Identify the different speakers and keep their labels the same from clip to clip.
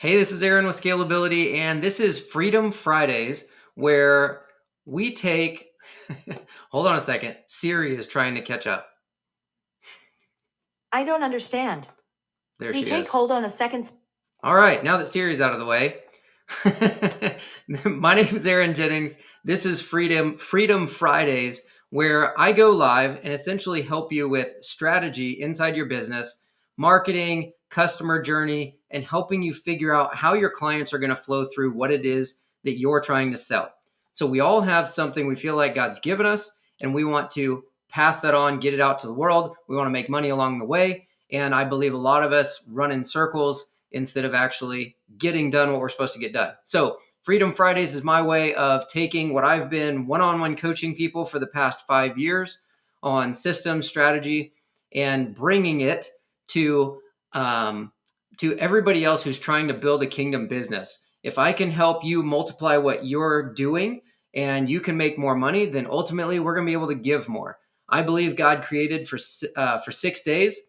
Speaker 1: Hey, this is Aaron with Scalability, and this is Freedom Fridays, where we take. Hold on a second. Siri is trying to catch up.
Speaker 2: I don't understand.
Speaker 1: There she is.
Speaker 2: Hold on a second.
Speaker 1: All right, now that Siri's out of the way, my name is Aaron Jennings. This is Freedom Fridays, where I go live and essentially help you with strategy inside your business, marketing, customer journey, and helping you figure out how your clients are going to flow through what it is that you're trying to sell. So we all have something we feel like God's given us, and we want to pass that on, get it out to the world. We want to make money along the way. And I believe a lot of us run in circles instead of actually getting done what we're supposed to get done. So Freedom Fridays is my way of taking what I've been one-on-one coaching people for the past 5 years on systems, strategy, and bringing it to everybody else who's trying to build a kingdom business. If I can help you multiply what you're doing and you can make more money, then ultimately we're going to be able to give more. I believe God created for 6 days.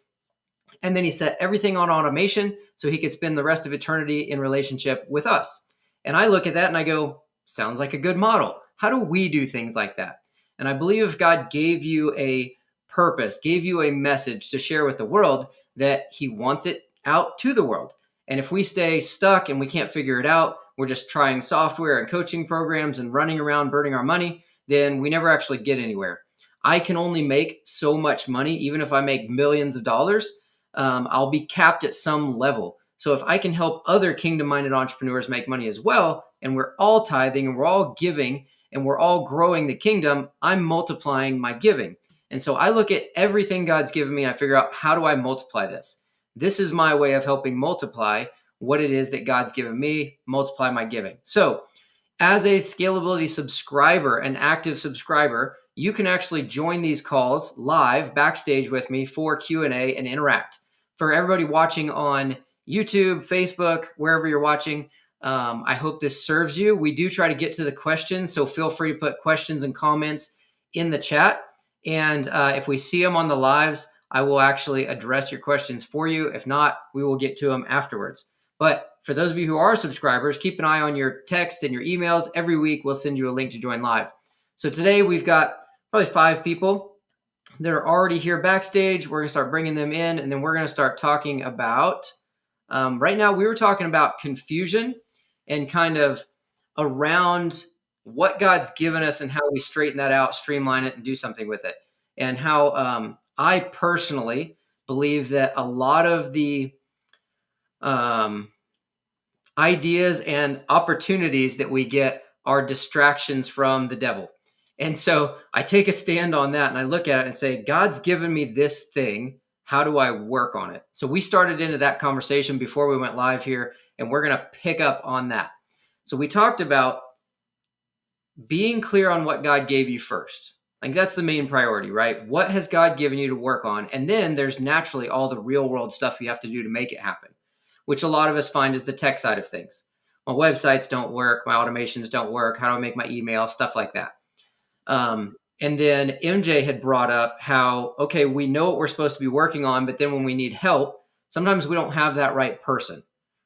Speaker 1: And then he set everything on automation so he could spend the rest of eternity in relationship with us. And I look at that and I go, sounds like a good model. How do we do things like that? And I believe if God gave you a purpose, gave you a message to share with the world, that he wants it out to the world. And if we stay stuck and we can't figure it out, we're just trying software and coaching programs and running around burning our money, then we never actually get anywhere. I can only make so much money, even if I make millions of dollars. I'll be capped at some level. So if I can help other kingdom-minded entrepreneurs make money as well, and we're all tithing and we're all giving and we're all growing the kingdom, I'm multiplying my giving. And so I look at everything God's given me and I figure out, how do I multiply this? This is my way of helping multiply what it is that God's given me, multiply my giving. So as a Scalability subscriber, an active subscriber, you can actually join these calls live backstage with me for Q&A and interact. For everybody watching on YouTube, Facebook, wherever you're watching, I hope this serves you. We do try to get to the questions, so feel free to put questions and comments in the chat. And if we see them on the lives, I will actually address your questions for you. If not, we will get to them afterwards. But for those of you who are subscribers, keep an eye on your texts and your emails. Every week, we'll send you a link to join live. So today, we've got probably 5 people that are already here backstage. We're going to start bringing them in, and then we're going to start talking about, right now, we were talking about confusion and kind of around what God's given us and how we straighten that out, streamline it, and do something with it. And how I personally believe that a lot of the ideas and opportunities that we get are distractions from the devil. And so I take a stand on that and I look at it and say, God's given me this thing. How do I work on it? So we started into that conversation before we went live here, and we're going to pick up on that. So we talked about being clear on what God gave you first. Like, that's the main priority, right? What has God given you to work on? And then there's naturally all the real world stuff we have to do to make it happen, which a lot of us find is the tech side of things. My websites don't work. My automations don't work. How do I make my email? Stuff like that. And then MJ had brought up how, okay, we know what we're supposed to be working on, but then when we need help, sometimes we don't have that right person,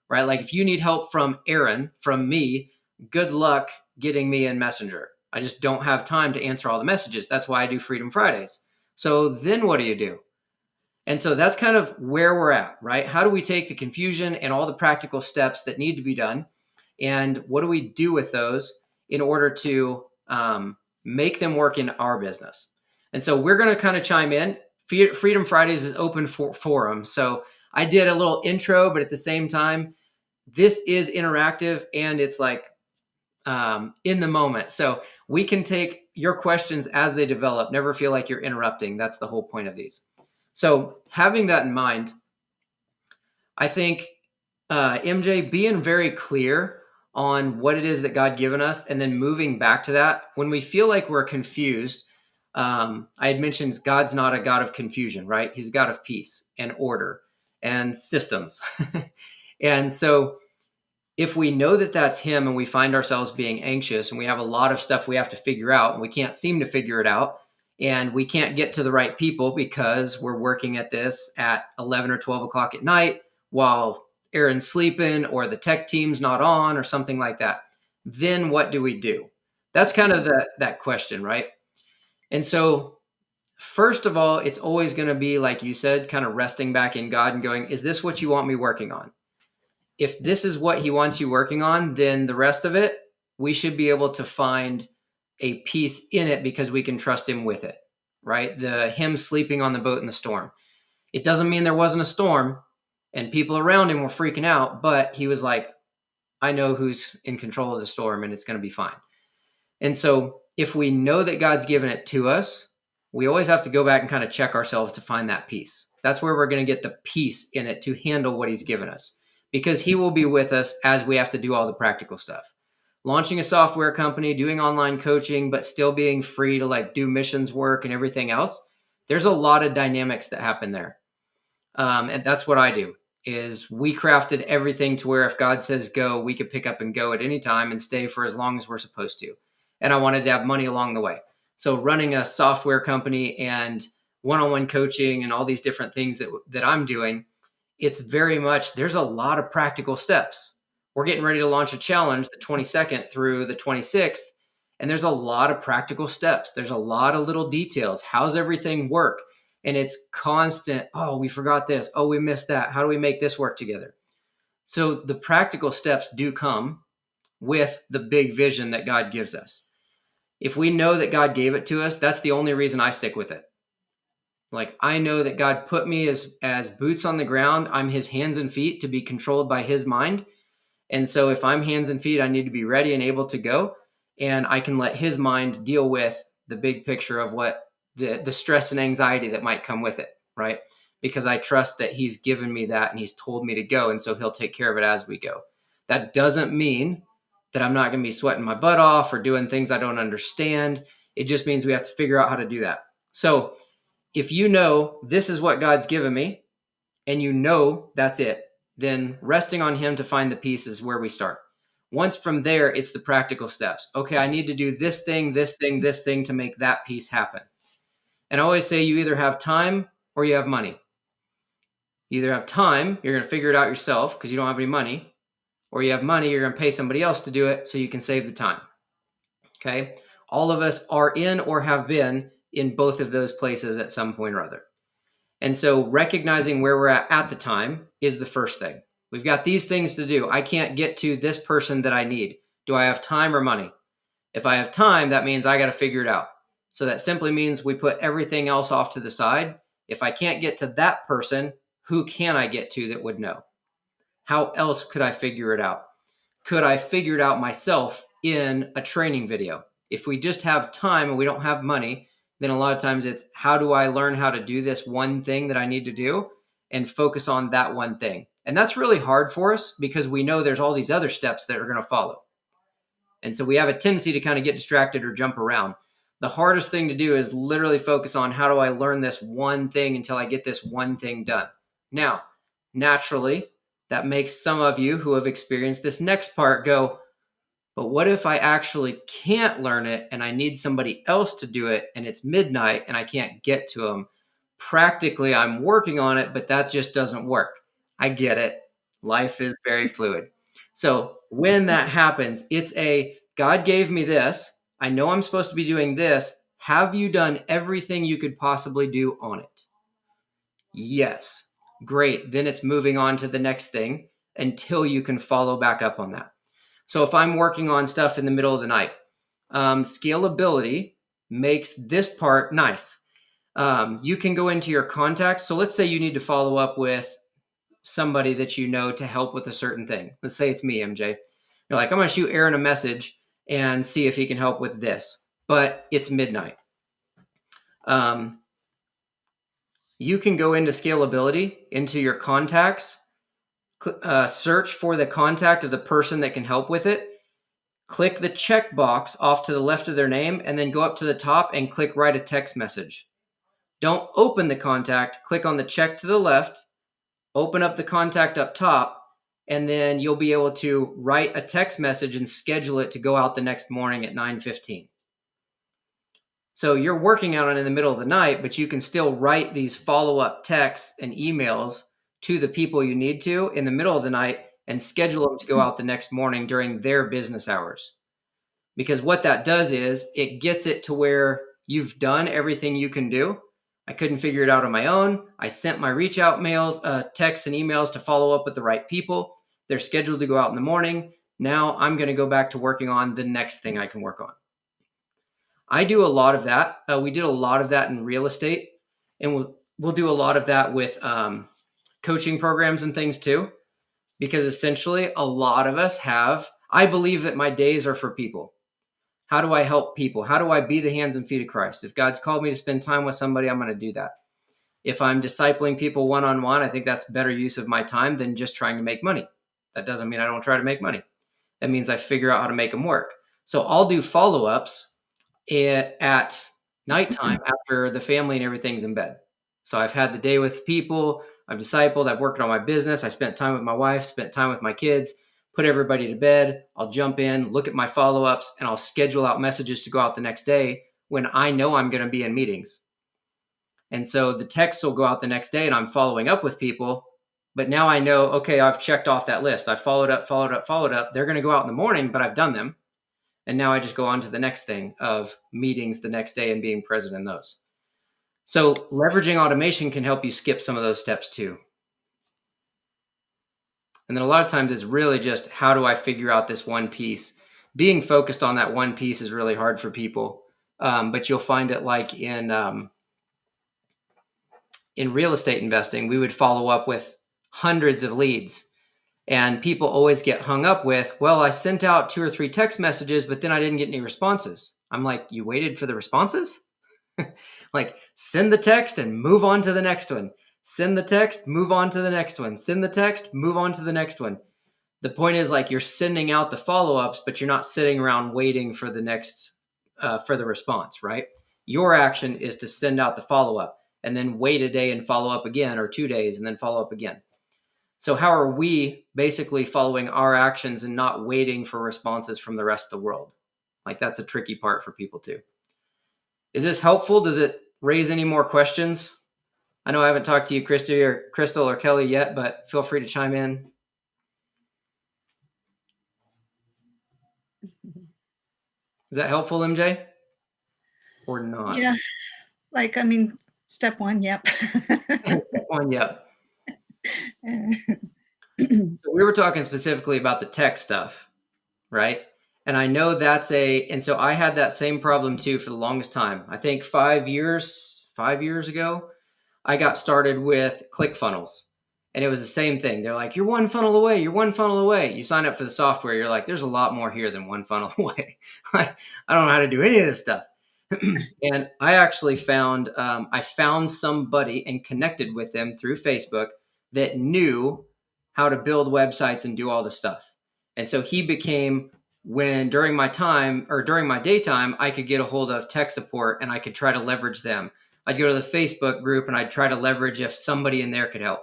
Speaker 1: right? Like if you need help from Aaron, from me, good luck getting me in Messenger. I just don't have time to answer all the messages. That's why I do Freedom Fridays. So then what do you do? And so that's kind of where we're at, right? How do we take the confusion and all the practical steps that need to be done? And what do we do with those in order to make them work in our business? And so we're going to kind of chime in. Freedom Fridays is open for forum. So I did a little intro, but at the same time, this is interactive and it's like in the moment. So we can take your questions as they develop. Never feel like you're interrupting. That's the whole point of these. So having that in mind, I think MJ, being very clear on what it is that God given us, and then moving back to that when we feel like we're confused. I had mentioned God's not a God of confusion, right? He's a God of peace and order and systems. And so if we know that that's him and we find ourselves being anxious and we have a lot of stuff we have to figure out and we can't seem to figure it out, and we can't get to the right people because we're working at this at 11 or 12 o'clock at night while Aaron's sleeping or the tech team's not on or something like that. Then what do we do? That's kind of that question, right? And so first of all, it's always going to be, like you said, kind of resting back in God and going, is this what you want me working on? If this is what he wants you working on, then the rest of it, we should be able to find a piece in it because we can trust him with it, right? Him sleeping on the boat in the storm. It doesn't mean there wasn't a storm and people around him were freaking out, but he was like, I know who's in control of the storm and it's going to be fine. And so if we know that God's given it to us, we always have to go back and kind of check ourselves to find that peace. That's where we're going to get the peace in it to handle what he's given us, because he will be with us as we have to do all the practical stuff. Launching a software company, doing online coaching, but still being free to like do missions work and everything else. There's a lot of dynamics that happen there. And that's what I do, is we crafted everything to where if God says go, we could pick up and go at any time and stay for as long as we're supposed to. And I wanted to have money along the way. So running a software company and one-on-one coaching and all these different things that I'm doing, it's very much, there's a lot of practical steps. We're getting ready to launch a challenge the 22nd through the 26th. And there's a lot of practical steps. There's a lot of little details. How's everything work? And it's constant. Oh, we forgot this. Oh, we missed that. How do we make this work together? So the practical steps do come with the big vision that God gives us. If we know that God gave it to us, that's the only reason I stick with it. Like, I know that God put me as boots on the ground. I'm his hands and feet to be controlled by his mind. And so if I'm hands and feet, I need to be ready and able to go. And I can let his mind deal with the big picture of what the stress and anxiety that might come with it, right? Because I trust that he's given me that and he's told me to go. And so he'll take care of it as we go. That doesn't mean that I'm not going to be sweating my butt off or doing things I don't understand. It just means we have to figure out how to do that. So if you know this is what God's given me and you know that's it, then resting on him to find the peace is where we start. Once from there, it's the practical steps. Okay, I need to do this thing, this thing, this thing to make that piece happen. And I always say you either have time or you have money. You either have time, you're going to figure it out yourself because you don't have any money, or you have money, you're going to pay somebody else to do it so you can save the time. Okay? All of us are in or have been in both of those places at some point or other. And so recognizing where we're at the time is the first thing. We've got these things to do. I can't get to this person that I need. Do I have time or money? If I have time, that means I got to figure it out. So that simply means we put everything else off to the side. If I can't get to that person, who can I get to that would know? How else could I figure it out? Could I figure it out myself in a training video? If we just have time and we don't have money, then a lot of times it's how do I learn how to do this one thing that I need to do and focus on that one thing. And that's really hard for us because we know there's all these other steps that are going to follow. And so we have a tendency to kind of get distracted or jump around. The hardest thing to do is literally focus on how do I learn this one thing until I get this one thing done. Now, naturally, that makes some of you who have experienced this next part go, but what if I actually can't learn it and I need somebody else to do it and it's midnight and I can't get to them? Practically, I'm working on it, but that just doesn't work. I get it. Life is very fluid. So when that happens, it's God gave me this. I know I'm supposed to be doing this. Have you done everything you could possibly do on it? Yes. Great. Then it's moving on to the next thing until you can follow back up on that. So if I'm working on stuff in the middle of the night, scalability makes this part nice. You can go into your contacts. So let's say you need to follow up with somebody that you know to help with a certain thing. Let's say it's me, MJ. You're like, I'm going to shoot Aaron a message and see if he can help with this, but it's midnight. You can go into scalability, into your contacts, search for the contact of the person that can help with it, click the checkbox off to the left of their name, and then go up to the top and click write a text message. Don't open the contact, click on the check to the left, open up the contact up top, and then you'll be able to write a text message and schedule it to go out the next morning at 9:15. So you're working on it in the middle of the night, but you can still write these follow-up texts and emails to the people you need to in the middle of the night and schedule them to go out the next morning during their business hours. Because what that does is it gets it to where you've done everything you can do. I couldn't figure it out on my own. I sent my reach out mails, texts, and emails to follow up with the right people. They're scheduled to go out in the morning. Now I'm going to go back to working on the next thing I can work on. I do a lot of that. We did a lot of that in real estate, and we'll do a lot of that with coaching programs and things too, because essentially a lot of us have. I believe that my days are for people. How do I help people? How do I be the hands and feet of Christ? If God's called me to spend time with somebody, I'm going to do that. If I'm discipling people one-on-one, I think that's better use of my time than just trying to make money. That doesn't mean I don't try to make money. That means I figure out how to make them work. So I'll do follow-ups at nighttime after the family and everything's in bed. So I've had the day with people, I've discipled, I've worked on my business, I spent time with my wife, spent time with my kids, put everybody to bed. I'll jump in, look at my follow-ups, and I'll schedule out messages to go out the next day when I know I'm going to be in meetings. And so the texts will go out the next day and I'm following up with people. But now I know, okay, I've checked off that list. I followed up. They're going to go out in the morning, but I've done them. And now I just go on to the next thing of meetings the next day and being present in those. So leveraging automation can help you skip some of those steps too. And then a lot of times it's really just, how do I figure out this one piece? Being focused on that one piece is really hard for people. But you'll find it like in real estate investing, we would follow up with hundreds of leads. And people always get hung up with, well, I sent out 2 or 3 text messages, but then I didn't get any responses. I'm like, you waited for the responses? Like, send the text and move on to the next one. Send the text, move on to the next one. Send the text, move on to the next one. The point is, like, you're sending out the follow-ups, but you're not sitting around waiting for the next, for the response, right? Your action is to send out the follow-up and then wait a day and follow up again, or 2 days and then follow up again. So how are we basically following our actions and not waiting for responses from the rest of the world? Like, that's a tricky part for people too. Is this helpful? Does it raise any more questions? I know I haven't talked to you, Crystal or Kelly yet, but feel free to chime in. Is that helpful, MJ? Or not?
Speaker 2: Yeah, like, I mean, step 1, yep.
Speaker 1: Step 1, yep. So we were talking specifically about the tech stuff, right? And I know and so I had that same problem too for the longest time. I think 5 years ago, I got started with ClickFunnels. And it was the same thing. They're like, you're one funnel away. You're one funnel away. You sign up for the software. You're like, there's a lot more here than one funnel away. I don't know how to do any of this stuff. And I actually found somebody and connected with them through Facebook that knew how to build websites and do all the stuff. And so he became, during my daytime, I could get a hold of tech support and I could try to leverage them. I'd go to the Facebook group and I'd try to leverage if somebody in there could help.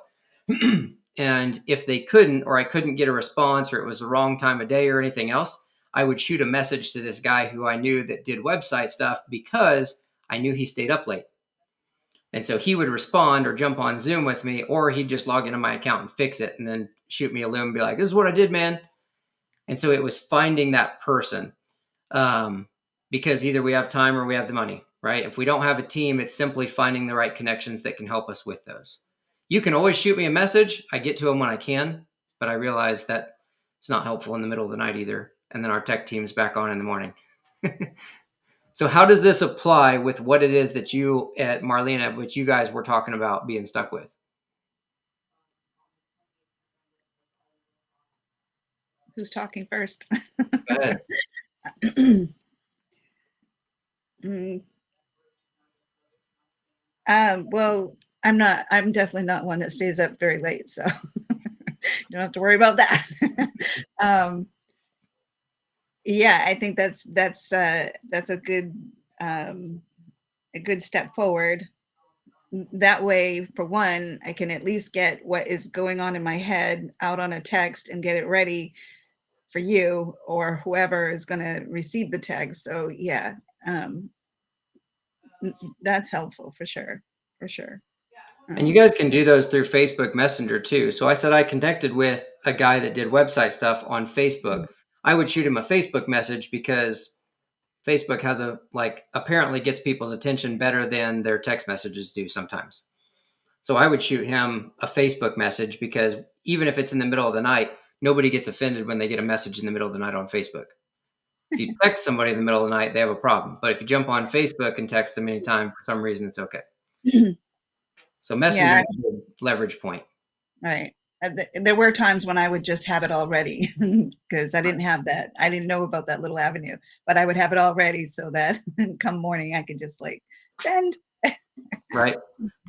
Speaker 1: And if they couldn't, or I couldn't get a response, or it was the wrong time of day or anything else, I would shoot a message to this guy who I knew that did website stuff, because I knew he stayed up late. And so he would respond or jump on Zoom with me, or he'd just log into my account and fix it and then shoot me a loom and be like, this is what I did, man. And so it was finding that person, because either we have time or we have the money, right? If we don't have a team, it's simply finding the right connections that can help us with those. You can always shoot me a message. I get to them when I can, but I realize that it's not helpful in the middle of the night either. And then our tech team's back on in the morning. So how does this apply with what it is that you at Marlena, which you guys were talking about being stuck with?
Speaker 2: Who's talking first?
Speaker 1: Go ahead.
Speaker 2: Well, I'm definitely not one that stays up very late, so you don't have to worry about that. Yeah, I think that's a good step forward. That way, for one, I can at least get what is going on in my head out on a text and get it ready for you or whoever is going to receive the text. So yeah, that's helpful for sure.
Speaker 1: And you
Speaker 2: Um,
Speaker 1: guys can do those through Facebook Messenger too. So I said I connected with a guy that did website stuff on Facebook. I would shoot him a Facebook message because Facebook has a like apparently gets people's attention better than their text messages do sometimes. So I would shoot him a Facebook message because even if it's in the middle of the night, nobody gets offended when they get a message in the middle of the night on Facebook. If you text somebody in the middle of the night, they have a problem. But if you jump on Facebook and text them anytime, for some reason, it's okay. So Messenger
Speaker 2: yeah,
Speaker 1: is a good leverage point.
Speaker 2: right. There were times when I would just have it all ready because I didn't have that. I didn't know about that little avenue, but I would have it all ready so that come morning I could just like send.
Speaker 1: Right.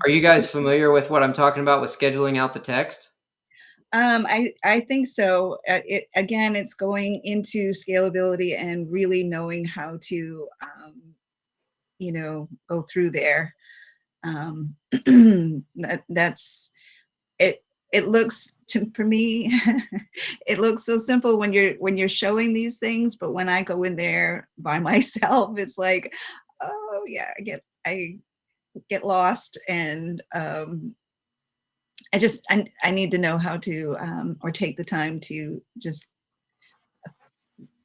Speaker 1: Are you guys familiar with what I'm talking about with scheduling out the text?
Speaker 2: I think so. It again, it's going into scalability and really knowing how to, go through there. Um, that's it. It looks to for me, it looks so simple when you're showing these things, but when I go in there by myself, it's like, oh yeah, I get lost and I need to know how to or take the time to just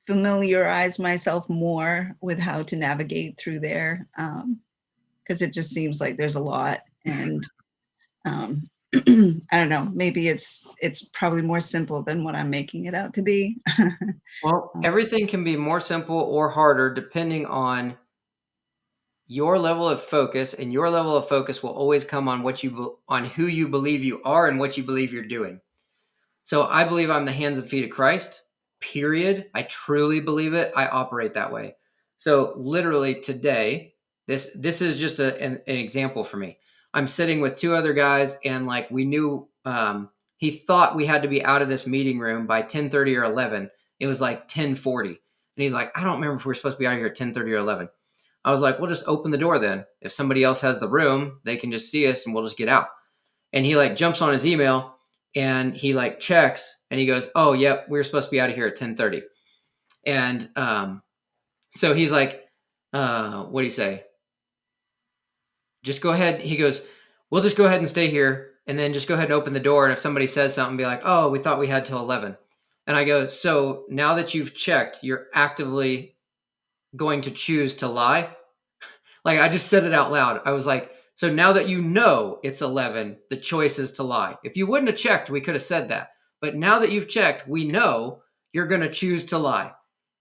Speaker 2: familiarize myself more with how to navigate through there because it just seems like there's a lot and um, I don't know, maybe it's probably more simple than what I'm making it out to be.
Speaker 1: Well, everything can be more simple or harder depending on your level of focus, and your level of focus will always come on on who you believe you are and what you believe you're doing. So I believe I'm the hands and feet of Christ, period. I truly believe it. I operate that way. So literally today, this is just an example for me. I'm sitting with two other guys and like we knew he thought we had to be out of this meeting room by 10:30 or 11. It was like 10:40. And he's like, I don't remember if we're supposed to be out of here at 10:30 or 11. I was like, well, just open the door then. If somebody else has the room, they can just see us and we'll just get out. And he like jumps on his email and he like checks and he goes, oh, yep, we're supposed to be out of here at 10:30. And so he's like, what do you say? Just go ahead. He goes, we'll just go ahead and stay here and then just go ahead and open the door. And if somebody says something, be like, oh, we thought we had till 11. And I go, so now that you've checked, you're actively going to choose to lie? Like I just said it out loud. I was like, so now that you know it's 11, the choice is to lie. If you wouldn't have checked, we could have said that. But now that you've checked, we know you're going to choose to lie.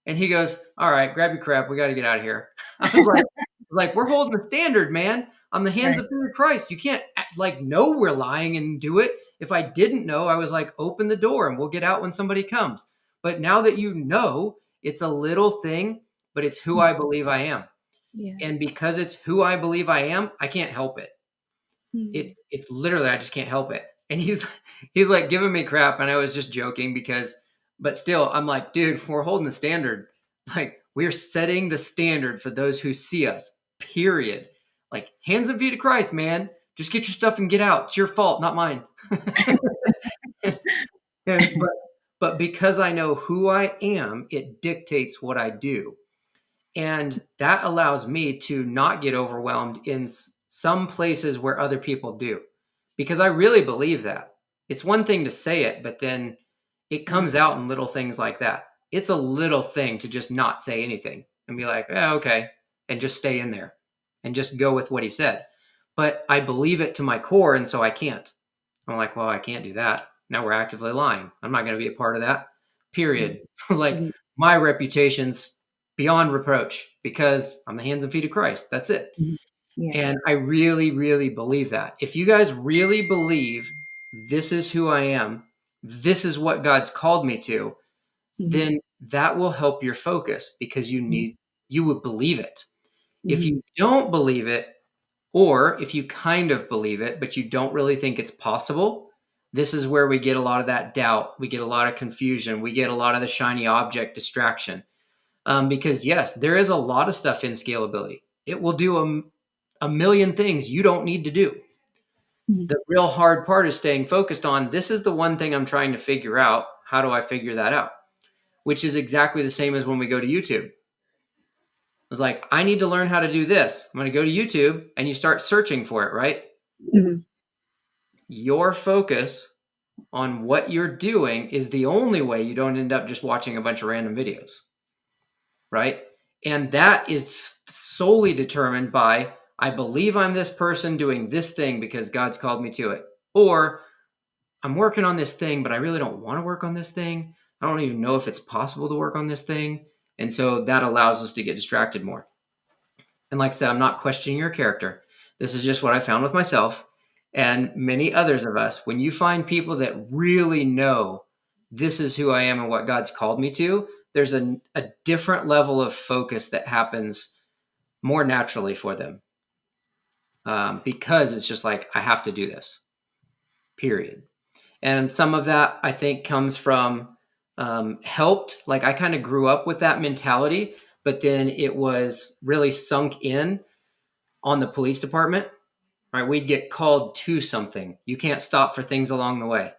Speaker 1: And he goes, all right, grab your crap. We got to get out of here. I was like, we're holding the standard, man. On the hands
Speaker 2: Right.
Speaker 1: of Christ. You can't like know we're lying and do it. If I didn't know, I was like, open the door and we'll get out when somebody comes. But now that you know, it's a little thing, but it's who I believe I am.
Speaker 2: Yeah.
Speaker 1: And because it's who I believe I am, I can't help it.
Speaker 2: Mm.
Speaker 1: It's literally I just can't help it. And he's like giving me crap, and I was just joking because, but still, I'm like, dude, we're holding the standard. Like we're setting the standard for those who see us. Period. Like hands and feet of Christ, man. Just get your stuff and get out. It's your fault, not mine. and, but because I know who I am, it dictates what I do. And that allows me to not get overwhelmed in some places where other people do, because I really believe that. It's one thing to say it, but then it
Speaker 2: Mm.
Speaker 1: comes out in little things like that. It's a little thing to just not say anything and be like, okay, and just stay in there and just go with what he said. But I believe it to my core, and so I can't. I'm like, well, I can't do that. Now we're actively lying. I'm not going to be a part of that.
Speaker 2: Mm.
Speaker 1: Period. Like
Speaker 2: Mm.
Speaker 1: my reputation's beyond reproach because I'm the hands and feet of Christ. That's it.
Speaker 2: Mm. Yeah.
Speaker 1: And I really, really believe that. If you guys really believe this is who I am, this is what God's called me to,
Speaker 2: Mhm.
Speaker 1: then that will help your focus because
Speaker 2: Mm.
Speaker 1: you would believe it. If
Speaker 2: Mhm.
Speaker 1: you don't believe it, or if you kind of believe it, but you don't really think it's possible, this is where we get a lot of that doubt. We get a lot of confusion. We get a lot of the shiny object distraction. Because, yes, there is a lot of stuff in scalability. It will do a million things you don't need to do.
Speaker 2: Mhm.
Speaker 1: The real hard part is staying focused on this is the one thing I'm trying to figure out. How do I figure that out? Which is exactly the same as when we go to YouTube. It's like, I need to learn how to do this. I'm going to go to YouTube and you start searching for it, right?
Speaker 2: Mhm.
Speaker 1: your focus on what you're doing is the only way you don't end up just watching a bunch of random videos, right? And that is solely determined by, I believe I'm this person doing this thing because God's called me to it. Or I'm working on this thing, but I really don't want to work on this thing. I don't even know if it's possible to work on this thing. And so that allows us to get distracted more. And like I said, I'm not questioning your character. This is just what I found with myself and many others of us. When you find people that really know this is who I am and what God's called me to, there's a different level of focus that happens more naturally for them, because it's just like, I have to do this, period. And some of that I think comes from helped. Like I kind of grew up with that mentality, but then it was really sunk in on the police department, right? We'd get called to something. You can't stop for things along the way.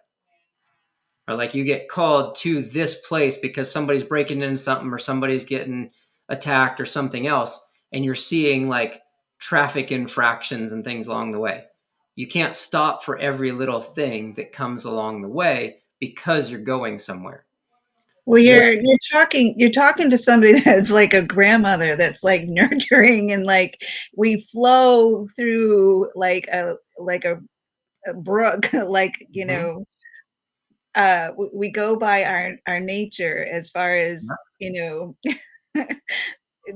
Speaker 1: Or like you get called to this place because somebody's breaking into something or somebody's getting attacked or something else. And you're seeing like traffic infractions and things along the way. You can't stop for every little thing that comes along the way because you're going somewhere.
Speaker 2: Well,
Speaker 1: There,
Speaker 2: you're talking to somebody that's like a grandmother that's like nurturing, and like we flow through like a brook, like
Speaker 1: Mhm.
Speaker 2: we go by our nature as far as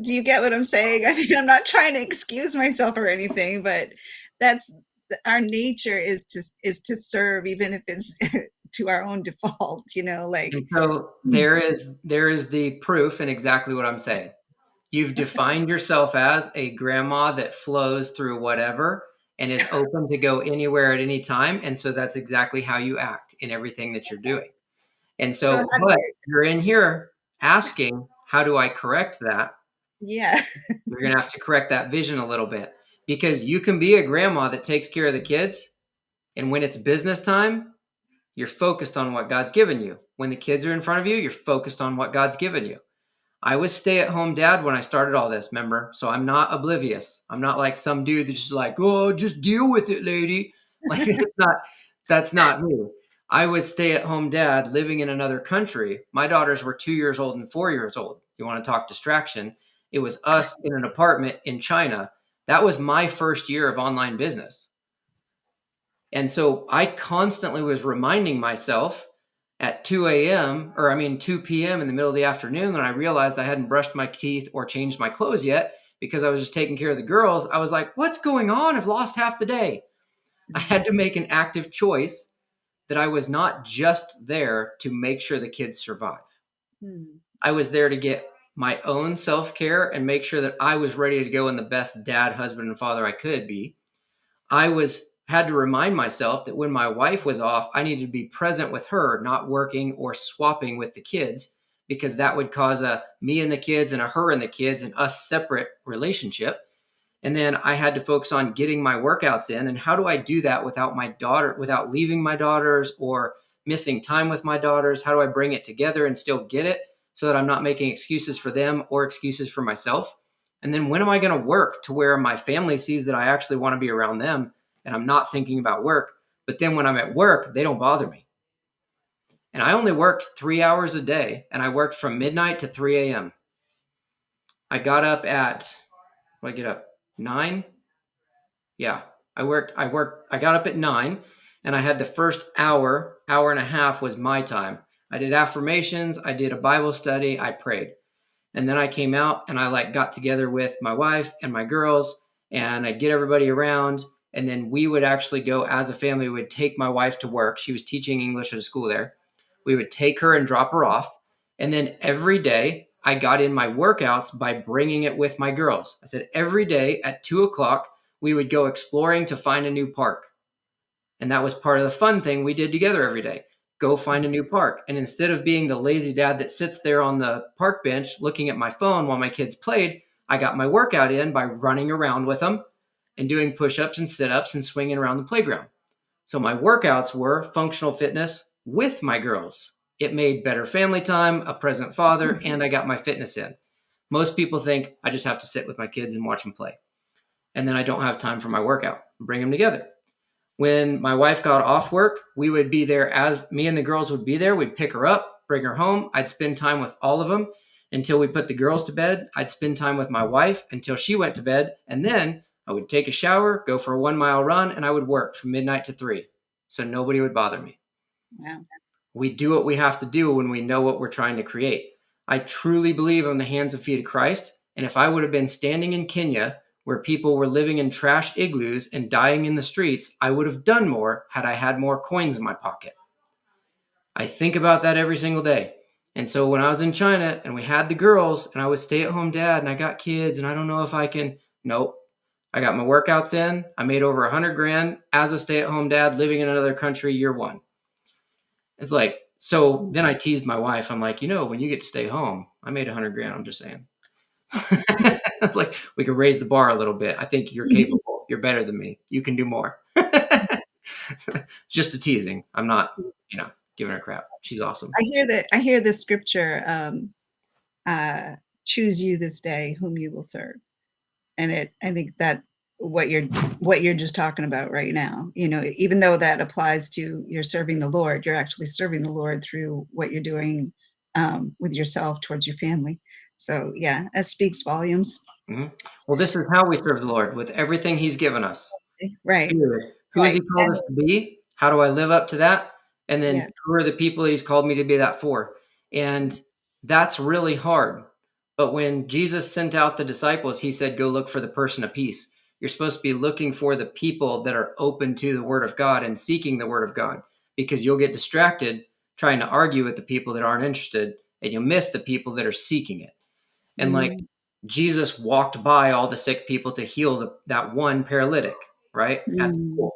Speaker 2: do you get what I'm saying? I mean, I'm not trying to excuse myself or anything, but that's our nature is to serve, even if it's to our own default, like.
Speaker 1: And so there is the proof in exactly what I'm saying. You've defined yourself as a grandma that flows through whatever and is open to go anywhere at any time. And so that's exactly how you act in everything that you're doing. And
Speaker 2: So
Speaker 1: so,
Speaker 2: how do
Speaker 1: but
Speaker 2: you?
Speaker 1: you're in here asking, how do I correct that?
Speaker 2: Yeah.
Speaker 1: You're going to have to correct that vision a little bit because you can be a grandma that takes care of the kids. And when it's business time, you're focused on what God's given you. When the kids are in front of you, you're focused on what God's given you. I was stay-at-home dad when I started all this, remember? So I'm not oblivious. I'm not like some dude that's just like, oh, just deal with it, lady. Like that's not me. I was stay-at-home dad living in another country. My daughters were 2 years old and 4 years old. You want to talk distraction? It was us in an apartment in China. That was my first year of online business. And so I constantly was reminding myself at 2 a.m., or I mean 2 p.m. in the middle of the afternoon, when I realized I hadn't brushed my teeth or changed my clothes yet because I was just taking care of the girls. I was like, what's going on? I've lost half the day. I had to make an active choice that I was not just there to make sure the kids survive.
Speaker 2: Hmm.
Speaker 1: I was there to get my own self care and make sure that I was ready to go and the best dad, husband, and father I could be. I was had to remind myself that when my wife was off, I needed to be present with her, not working or swapping with the kids, because that would cause a me and the kids and a her and the kids and us separate relationship. And then I had to focus on getting my workouts in. And how do I do that without my daughter, without leaving my daughters or missing time with my daughters? How do I bring it together and still get it so that I'm not making excuses for them or excuses for myself? And then when am I going to work to where my family sees that I actually want to be around them and I'm not thinking about work? But then when I'm at work, they don't bother me. And I only worked 3 hours a day and I worked from midnight to 3 a.m. I got up at, what did I get up? 9. Yeah, I got up at 9 and I had the first hour and a half was my time. I did affirmations, I did a Bible study, I prayed. And then I came out and I like got together with my wife and my girls and I'd get everybody around. And then we would actually go as a family. We would take my wife to work. She was teaching English at a school there. We would take her and drop her off. And then every day I got in my workouts by bringing it with my girls. I said, every day at 2 o'clock, we would go exploring to find a new park. And that was part of the fun thing we did together every day. Go find a new park. And instead of being the lazy dad that sits there on the park bench looking at my phone while my kids played, I got my workout in by running around with them and doing push ups and sit ups and swinging around the playground. So my workouts were functional fitness with my girls. It made better family time, a present father, and I got my fitness in. Most people think I just have to sit with my kids and watch them play. And then I don't have time for my workout. Bring them together. When my wife got off work, we would be there, as me and the girls would be there. We'd pick her up, bring her home. I'd spend time with all of them until we put the girls to bed. I'd spend time with my wife until she went to bed. And then I would take a shower, go for a 1 mile run, and I would work from midnight to 3. So nobody would bother me.
Speaker 2: Wow.
Speaker 1: We do what we have to do when we know what we're trying to create. I truly believe on the hands and feet of Christ. And if I would have been standing in Kenya where people were living in trash igloos and dying in the streets, I would have done more had I had more coins in my pocket. I think about that every single day. And so when I was in China and we had the girls and I was stay at home dad and I got kids and I don't know if I can, nope. I got my workouts in. I made over 100 grand as a stay at home dad living in another country year one. It's like, so then I teased my wife. I'm like, when you get to stay home, I made 100 grand. I'm just saying. It's like, we could raise the bar a little bit. I think you're capable. You're better than me. You can do more. Just a teasing. I'm not, giving her crap. She's awesome.
Speaker 2: I hear the scripture, choose you this day whom you will serve. And I think that what you're just talking about right now, even though that applies to you're serving the Lord, you're actually serving the Lord through what you're doing with yourself towards your family. So yeah, that speaks volumes.
Speaker 1: Mm-hmm. Well, this is how we serve the Lord, with everything He's given us.
Speaker 2: Right.
Speaker 1: Period. Who has
Speaker 2: Right.
Speaker 1: He called us to be? How do I live up to that? And
Speaker 2: Yeah.
Speaker 1: then who are the people He's called me to be that for? And that's really hard. But when Jesus sent out the disciples, He said, go look for the person of peace. You're supposed to be looking for the people that are open to the Word of God and seeking the Word of God, because you'll get distracted trying to argue with the people that aren't interested, and you'll miss the people that are seeking it. And like,
Speaker 2: Mm,
Speaker 1: Jesus walked by all the sick people to heal that one paralytic, right? At the
Speaker 2: mm,
Speaker 1: pool.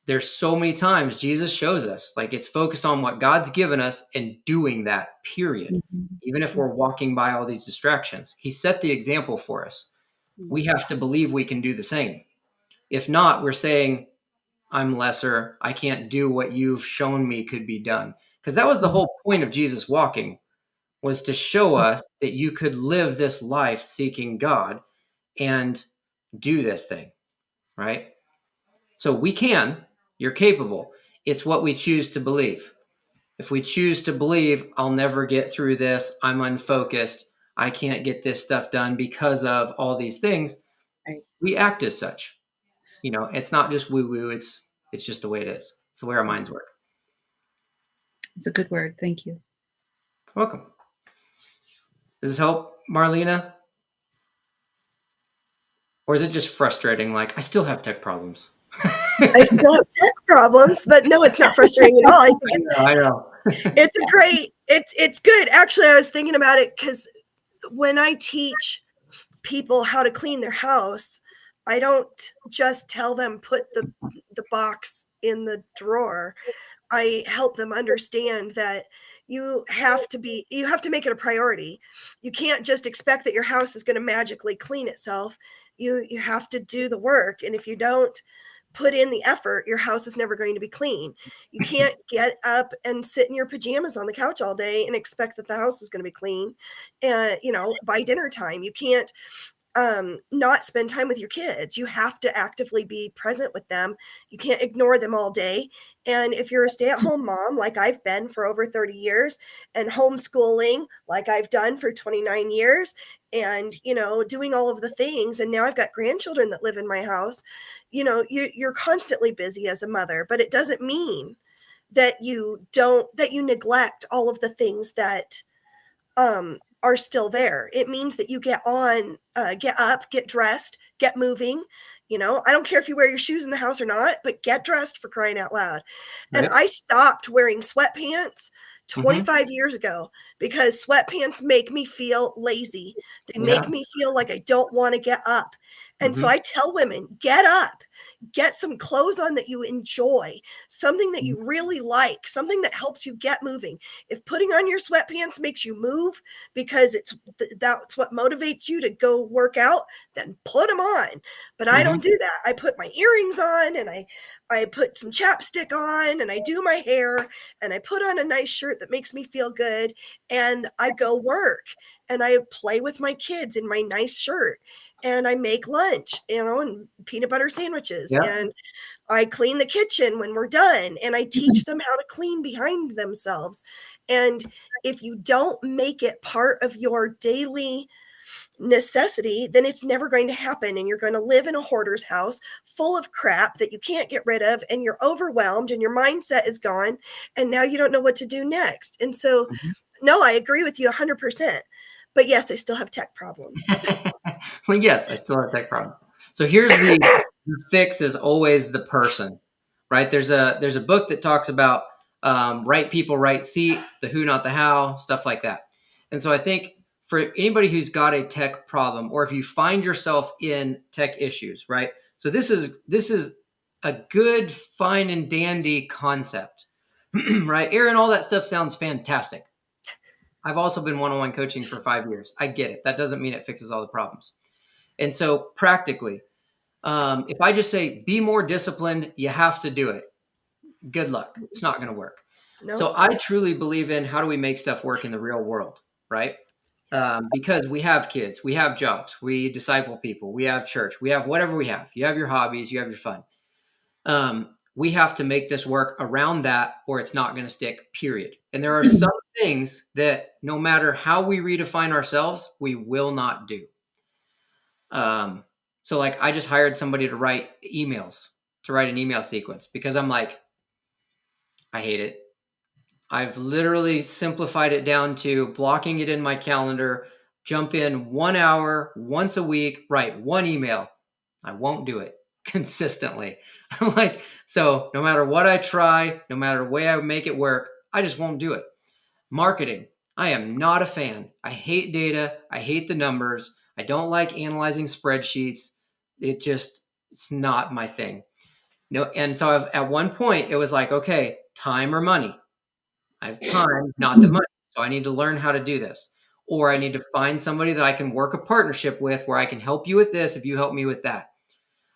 Speaker 1: There's so many times Jesus shows us, like, it's focused on what God's given us and doing that, period.
Speaker 2: mhm,
Speaker 1: Even if we're walking by all these distractions, He set the example for us.
Speaker 2: mm,
Speaker 1: We have to believe we can do the same. If not, we're saying, I'm lesser. I can't do what you've shown me could be done. Because that was the
Speaker 2: mm,
Speaker 1: whole point of Jesus walking, was to show us that you could live this life seeking God and do this thing, right? So we can, you're capable. It's what we choose to believe. If we choose to believe, I'll never get through this, I'm unfocused, I can't get this stuff done because of all these things,
Speaker 2: right.
Speaker 1: we act as such. It's not just woo woo, it's just the way it is. It's the way our
Speaker 2: Yeah.
Speaker 1: minds work.
Speaker 2: It's a good word. Thank you.
Speaker 1: Welcome. Does this help, Marlena? Or is it just frustrating? Like, I still have tech problems.
Speaker 3: I still have tech problems, but no, it's not frustrating at all. I think
Speaker 1: I know.
Speaker 3: it's a great, it's good. Actually, I was thinking about it because when I teach people how to clean their house, I don't just tell them put the box in the drawer. I help them understand that you have to make it a priority. You can't just expect that your house is going to magically clean itself. You have to do the work, and if you don't put in the effort, your house is never going to be clean. You can't get up and sit in your pajamas on the couch all day and expect that the house is going to be clean. And by dinner time, you can't not spend time with your kids. You have to actively be present with them. You can't ignore them all day. And if you're a stay-at-home mom, like I've been for over 30 years, and homeschooling, like I've done for 29 years, and doing all of the things, and now I've got grandchildren that live in my house, you're constantly busy as a mother, but it doesn't mean that you neglect all of the things that are still there. It means that you get up, get dressed, get moving. I don't care if you wear your shoes in the house or not, but get dressed, for crying out loud. And
Speaker 1: Right?
Speaker 3: I stopped wearing sweatpants
Speaker 1: Mm-hmm.
Speaker 3: 25 years ago because sweatpants make me feel lazy. They
Speaker 1: Yeah.
Speaker 3: make me feel like I don't want to get up. And so
Speaker 1: Mm-hmm.
Speaker 3: I tell women, get up, get some clothes on that you enjoy, something that you really like, something that helps you get moving. If putting on your sweatpants makes you move because that's what motivates you to go work out, then put them on. But I
Speaker 1: Mm-hmm.
Speaker 3: don't do that. I put my earrings on, and I put some chapstick on, and I do my hair, and I put on a nice shirt that makes me feel good, and I go work, and I play with my kids in my nice shirt, and I make lunch, and peanut butter sandwiches,
Speaker 1: Yeah.
Speaker 3: and I clean the kitchen when we're done, and I teach them how to clean behind themselves. And if you don't make it part of your daily necessity, then it's never going to happen. And you're going to live in a hoarder's house full of crap that you can't get rid of. And you're overwhelmed and your mindset is gone. And now you don't know what to do next. And so,
Speaker 1: Mhm.
Speaker 3: no, I agree with you 100%. But yes, I still have tech problems.
Speaker 1: Well, yes, I still have tech problems. So here's the fix is always the person, right? There's a book that talks about right people, right seat, the who, not the how, stuff like that. And so I think for anybody who's got a tech problem, or if you find yourself in tech issues, right? So this is a good, fine and dandy concept, right? Aaron, all that stuff sounds fantastic. I've also been one-on-one coaching for 5 years. I get it. That doesn't mean it fixes all the problems. And so practically, if I just say, be more disciplined, you have to do it. Good luck. It's not going to work.
Speaker 3: No.
Speaker 1: So I truly believe in how do we make stuff work in the real world, right? Because we have kids, we have jobs, we disciple people, we have church, we have whatever we have. You have your hobbies, you have your fun. We have to make this work around that or it's not going to stick, period. And there are some things that no matter how we redefine ourselves, we will not do. So like I just hired somebody to write emails, to write an email sequence because I'm like, I hate it. I've literally simplified it down to blocking it in my calendar, jump in 1 hour once a week, write one email. I won't do it consistently. I'm like, so no matter what I try, no matter the way I make it work, I just won't do it. Marketing. I am not a fan. I hate data. I hate the numbers. I don't like analyzing spreadsheets. It's not my thing. No, and so at one point it was like, okay, time or money. I have time, not the money. So I need to learn how to do this. Or I need to find somebody that I can work a partnership with where I can help you with this if you help me with that.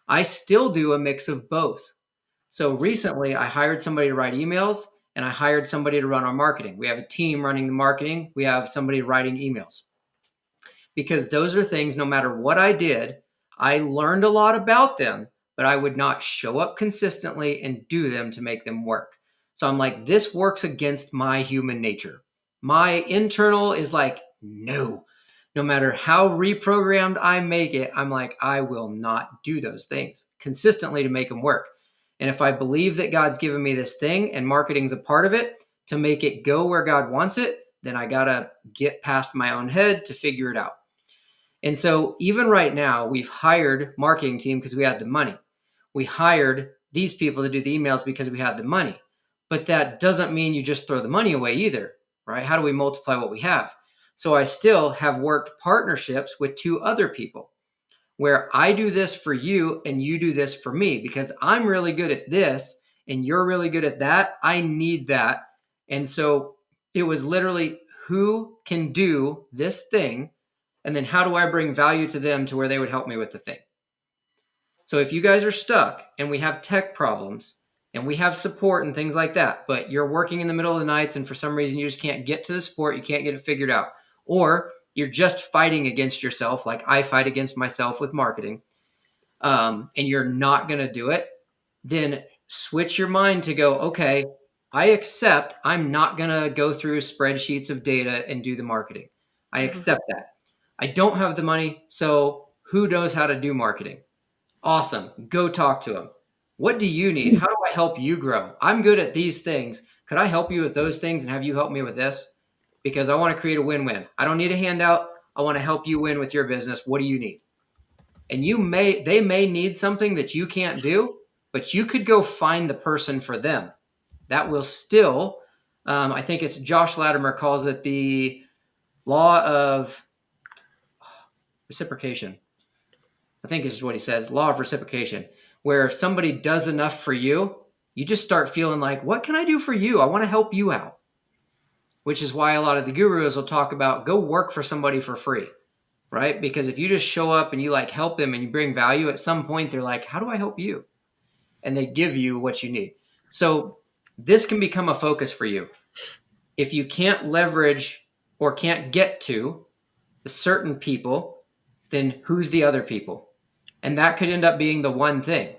Speaker 1: I still do a mix of both. So recently I hired somebody to write emails and I hired somebody to run our marketing. We have a team running the marketing. We have somebody writing emails because those are things, no matter what I did, I learned a lot about them, but I would not show up consistently and do them to make them work. So I'm like, this works against my human nature. My internal is like, no, no matter how reprogrammed I make it, I'm like, I will not do those things consistently to make them work. And if I believe that God's given me this thing and marketing's a part of it to make it go where God wants it, then I got to get past my own head to figure it out. And so even right now, we've hired marketing team because we had the money. We hired these people to do the emails because we had the money. But that doesn't mean you just throw the money away either, right? How do we multiply what we have? So I still have worked partnerships with two other people where I do this for you and you do this for me because I'm really good at this and you're really good at that. I need that. And so it was literally who can do this thing and then how do I bring value to them to where they would help me with the thing. So if you guys are stuck and we have tech problems and we have support and things like that, but you're working in the middle of the nights and for some reason you just can't get to the support, you can't get it figured out, or you're just fighting against yourself like I fight against myself with marketing, and you're not going to do it, then switch your mind to go, okay, I accept I'm not going to go through spreadsheets of data and do the marketing. I accept that. I don't have the money, so who knows how to do marketing? Awesome. Go talk to them. What do you need? How do I help you grow? I'm good at these things. Could I help you with those things and have you help me with this? Because I want to create a win-win. I don't need a handout. I want to help you win with your business. What do you need? And they may need something that you can't do, but you could go find the person for them. That will still, I think it's Josh Latimer calls it the law of reciprocation. I think this is what he says, law of reciprocation, where if somebody does enough for you, you just start feeling like, what can I do for you? I want to help you out, which is why a lot of the gurus will talk about go work for somebody for free, right? Because if you just show up and you like help them and you bring value, at some point they're like, how do I help you? And they give you what you need. So this can become a focus for you. If you can't leverage or can't get to the certain people, then who's the other people? And that could end up being the one thing.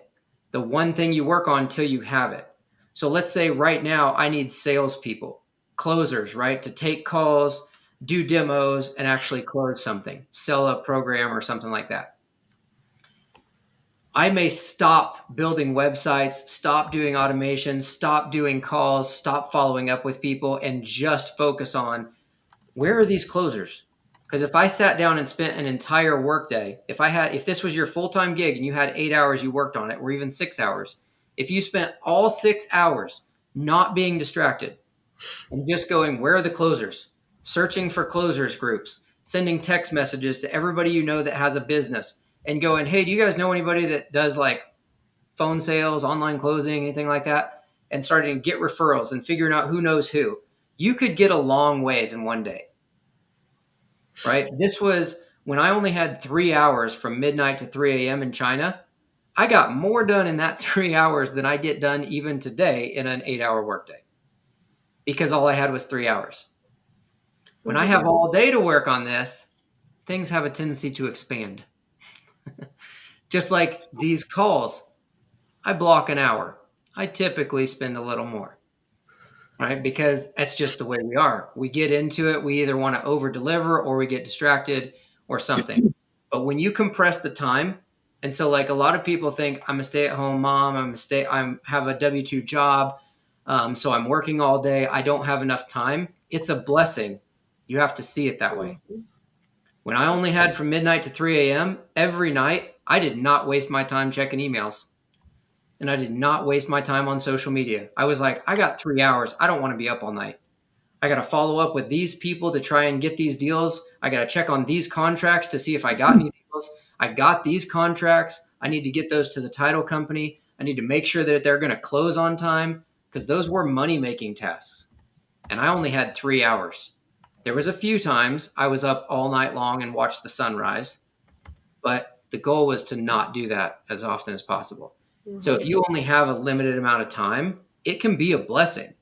Speaker 1: the one thing you work on till you have it. So let's say right now I need salespeople, closers, right, to take calls, do demos, and actually close something, sell a program or something like that. I may stop building websites, stop doing automation, stop doing calls, stop following up with people, and just focus on where are these closers? Because if I sat down and spent an entire workday, if this was your full-time gig and you had 8 hours you worked on it, or even 6 hours, if you spent all 6 hours not being distracted and just going, where are the closers? Searching for closers groups, sending text messages to everybody you know that has a business and going, hey, do you guys know anybody that does like phone sales, online closing, anything like that? And starting to get referrals and figuring out who knows who. You could get a long ways in one day, right? This was when I only had 3 hours from midnight to 3 a.m. in China. I got more done in that 3 hours than I get done even today in an 8 hour workday because all I had was 3 hours. When I have all day to work on this, things have a tendency to expand. Just like these calls, I block an hour. I typically spend a little more, right? Because that's just the way we are. We get into it. We either want to over deliver or we get distracted or something. But when you compress the time, and so like a lot of people think I'm a stay at home mom, I'm have a W-2 job. So I'm working all day. I don't have enough time. It's a blessing. You have to see it that way. When I only had from midnight to 3 a.m. every night, I did not waste my time checking emails. And I did not waste my time on social media. I was like, I got 3 hours. I don't want to be up all night. I got to follow up with these people to try and get these deals. I got to check on these contracts to see if I got any deals. I got these contracts. I need to get those to the title company. I need to make sure that they're going to close on time because those were money-making tasks. And I only had 3 hours. There was a few times I was up all night long and watched the sunrise, but the goal was to not do that as often as possible. So if you only have a limited amount of time, it can be a blessing,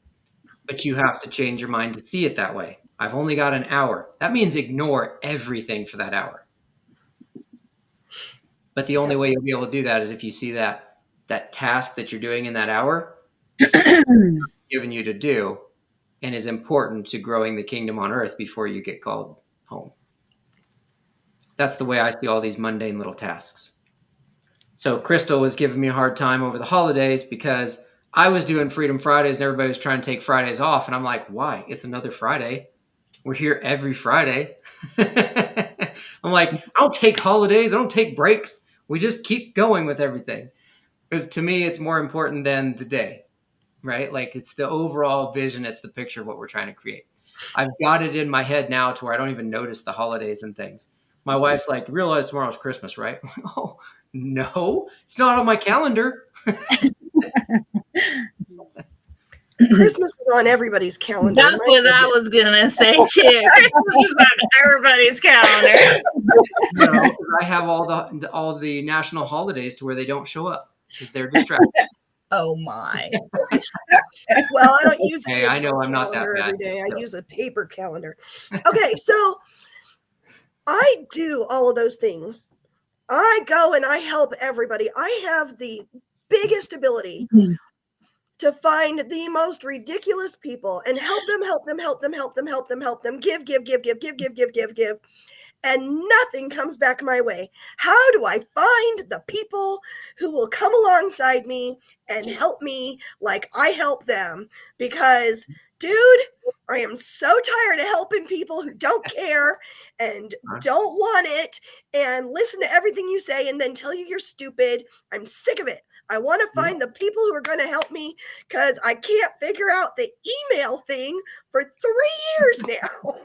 Speaker 1: but you have to change your mind to see it that way. I've only got an hour. That means ignore everything for that hour. But the only way you'll be able to do that is if you see that task that you're doing in that hour is given you to do and is important to growing the kingdom on earth before you get called home. That's the way I see all these mundane little tasks. So Crystal was giving me a hard time over the holidays because I was doing Freedom Fridays and everybody was trying to take Fridays off. And I'm like, why? It's another Friday. We're here every Friday. I'm like, I don't take holidays. I don't take breaks. We just keep going with everything. Because to me, it's more important than the day, right? Like it's the overall vision. It's the picture of what we're trying to create. I've got it in my head now to where I don't even notice the holidays and things. My wife's like, you realize tomorrow's Christmas, right? Oh, no, it's not on my calendar.
Speaker 3: Christmas is on everybody's calendar.
Speaker 4: That's what I was gonna say too. Christmas is on everybody's calendar.
Speaker 1: No, I have all the national holidays to where they don't show up because they're distracted.
Speaker 4: Oh my!
Speaker 3: Well, I don't use a
Speaker 1: Hey, I know
Speaker 3: digital
Speaker 1: I'm not that
Speaker 3: calendar
Speaker 1: bad.
Speaker 3: every day. I use a paper calendar. Okay, so I do all of those things. I go and I help everybody. I have the biggest ability to find the most ridiculous people and help them, give. And nothing comes back my way. How do I find the people who will come alongside me and help me like I help them? Because, dude, I am so tired of helping people who don't care and don't want it and listen to everything you say and then tell you you're stupid. I'm sick of it. I want to find the people who are going to help me because I can't figure out the email thing for 3 years now.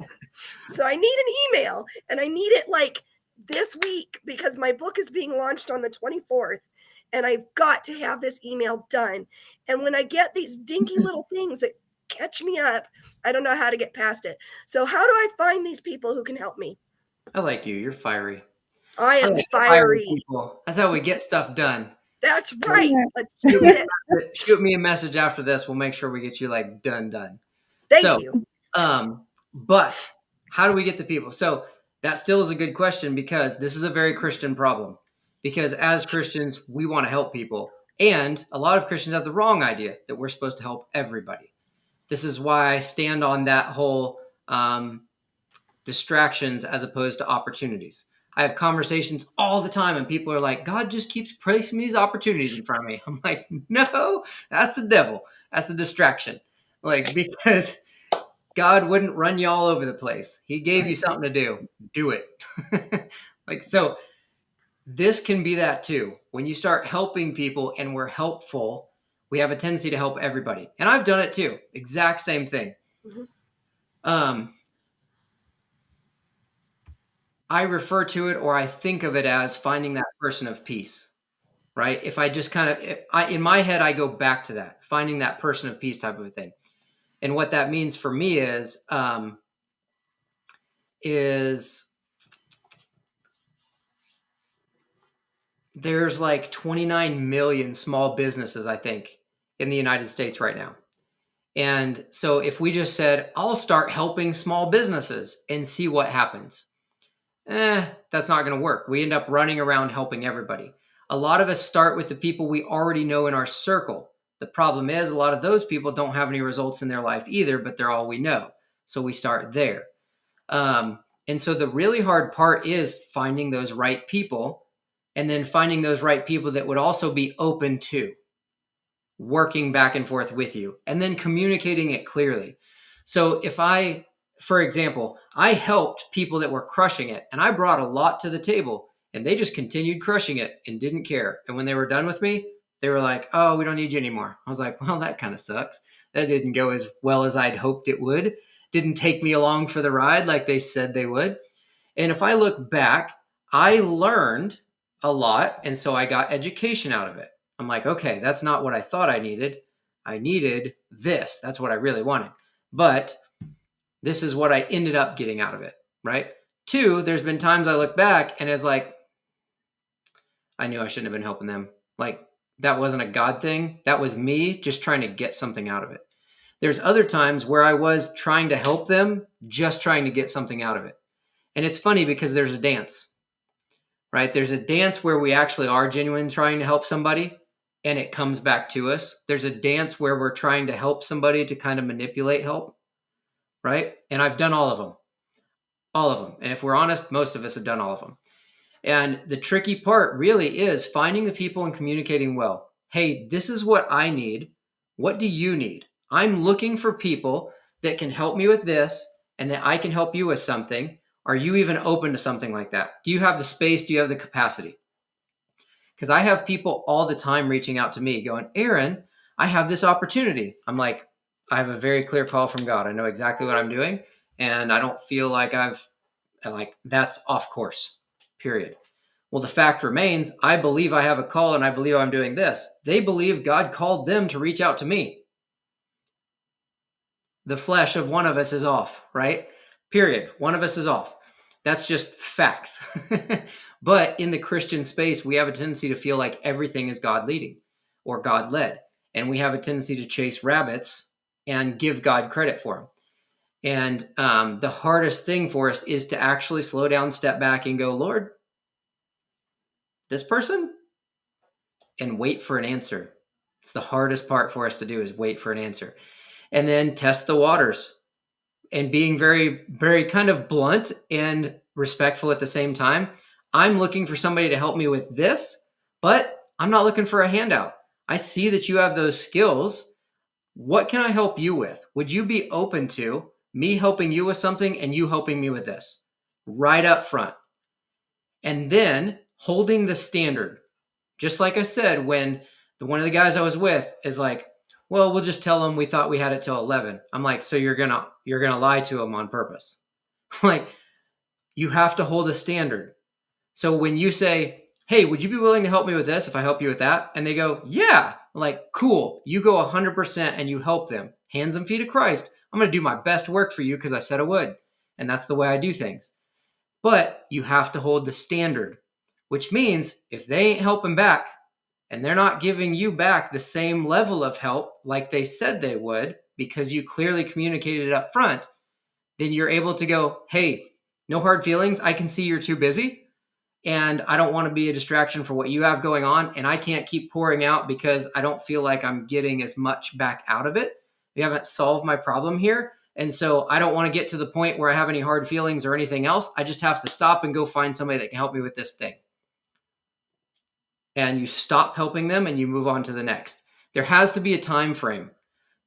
Speaker 3: So I need an email and I need it like this week because my book is being launched on the 24th and I've got to have this email done. And when I get these dinky little things that catch me up, I don't know how to get past it. So how do I find these people who can help me?
Speaker 1: I like you. You're fiery.
Speaker 3: I am
Speaker 1: like
Speaker 3: fiery.
Speaker 1: People. That's how we get stuff done.
Speaker 3: That's right. Let's do this.
Speaker 1: Shoot me a message after this. We'll make sure we get you like done.
Speaker 3: Thank you.
Speaker 1: But how do we get the people? So that still is a good question because this is a very Christian problem. Because as Christians, we want to help people, And a lot of Christians have the wrong idea that we're supposed to help everybody. This is why I stand on that whole distractions as opposed to opportunities. I have conversations all the time and people are like, God just keeps placing these opportunities in front of me. I'm like, no, that's the devil. That's a distraction. Like, because God wouldn't run you all over the place. He gave you something to do. Do it. Like, so this can be that too. When you start helping people and we're helpful, we have a tendency to help everybody. And I've done it too. Exact same thing. I refer to it, or I think of it as finding that person of peace, right? If I just kind of, in my head, I go back to that, finding that person of peace type of a thing. And what that means for me is there's like 29 million small businesses, I think, in the United States right now. And so if we just said, I'll start helping small businesses and see what happens, that's not going to work. We end up running around helping everybody. A lot of us start with the people we already know in our circle. The problem is a lot of those people don't have any results in their life either, but they're all we know. So we start there. And so the really hard part is finding those right people, and then finding those right people that would also be open to working back and forth with you, and then communicating it clearly. So if for example, I helped people that were crushing it and I brought a lot to the table and they just continued crushing it and didn't care. And when they were done with me, they were like, oh, we don't need you anymore. I was like, well, that kind of sucks. That didn't go as well as I'd hoped it would. Didn't take me along for the ride like they said they would. And if I look back, I learned a lot. And so I got education out of it. I'm like, okay, that's not what I thought I needed. I needed this. That's what I really wanted. But this is what I ended up getting out of it, right? 2, there's been times I look back and it's like, I knew I shouldn't have been helping them. Like, that wasn't a God thing. That was me just trying to get something out of it. There's other times where I was trying to help them, just trying to get something out of it. And it's funny because there's a dance, right? There's a dance where we actually are genuine trying to help somebody and it comes back to us. There's a dance where we're trying to help somebody to kind of manipulate help, right? And I've done all of them. All of them. And if we're honest, most of us have done all of them. And the tricky part really is finding the people and communicating well. Hey, this is what I need. What do you need? I'm looking for people that can help me with this and that I can help you with something. Are you even open to something like that? Do you have the space? Do you have the capacity? Because I have people all the time reaching out to me going, Aaron, I have this opportunity. I'm like, I have a very clear call from God. I know exactly what I'm doing. And I don't feel like that's off course, period. Well, the fact remains, I believe I have a call and I believe I'm doing this. They believe God called them to reach out to me. The flesh of one of us is off, right? Period. One of us is off. That's just facts. But in the Christian space, we have a tendency to feel like everything is God leading or God led. And we have a tendency to chase rabbits and give God credit for them. And the hardest thing for us is to actually slow down, step back and go, Lord, this person, and wait for an answer. It's the hardest part for us to do is wait for an answer. And then test the waters and being very, very kind of blunt and respectful at the same time. I'm looking for somebody to help me with this, but I'm not looking for a handout. I see that you have those skills. What can I help you with? Would you be open to me helping you with something and you helping me with this right up front? And then holding the standard. Just like I said, when one of the guys I was with is like, well, we'll just tell them we thought we had it till 11. I'm like, so you're going to lie to them on purpose. Like, you have to hold a standard. So when you say, hey, would you be willing to help me with this if I help you with that? And they go, yeah. I'm like, cool. You go 100% and you help them. Hands and feet of Christ. I'm going to do my best work for you because I said I would. And that's the way I do things. But you have to hold the standard, which means if they ain't helping back and they're not giving you back the same level of help like they said they would, because you clearly communicated it up front, then you're able to go, hey, no hard feelings. I can see you're too busy. and I don't want to be a distraction for what you have going on, and I can't keep pouring out because I don't feel like I'm getting as much back out of it. You haven't solved my problem here. And so I don't want to get to the point where I have any hard feelings or anything else. I just have to stop and go find somebody that can help me with this thing. And you stop helping them and you move on to the next. There has to be a time frame.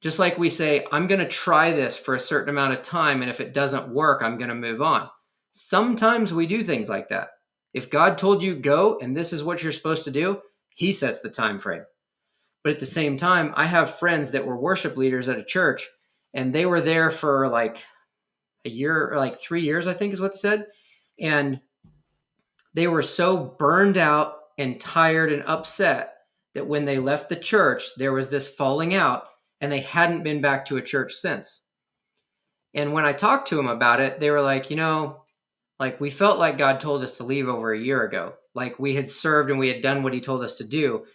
Speaker 1: Just like we say, I'm going to try this for a certain amount of time, and if it doesn't work, I'm going to move on. Sometimes we do things like that. If God told you go and this is what you're supposed to do, he sets the time frame. But at the same time, I have friends that were worship leaders at a church, and they were there for like a year or like 3 years, I think is what they said. And they were so burned out and tired and upset that when they left the church, there was this falling out, and they hadn't been back to a church since. And when I talked to them about it, they were like, like we felt like God told us to leave over a year ago. Like we had served and we had done what he told us to do,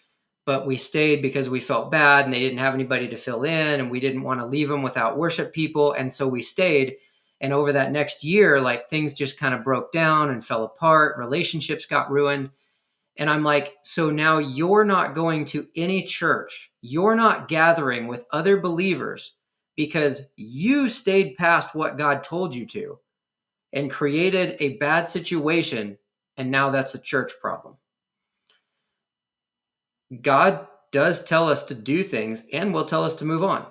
Speaker 1: but we stayed because we felt bad and they didn't have anybody to fill in, and we didn't want to leave them without worship people. And so we stayed. And over that next year, like things just kind of broke down and fell apart. Relationships got ruined. And I'm like, so now you're not going to any church. You're not gathering with other believers because you stayed past what God told you to and created a bad situation. And now that's a church problem. God does tell us to do things and will tell us to move on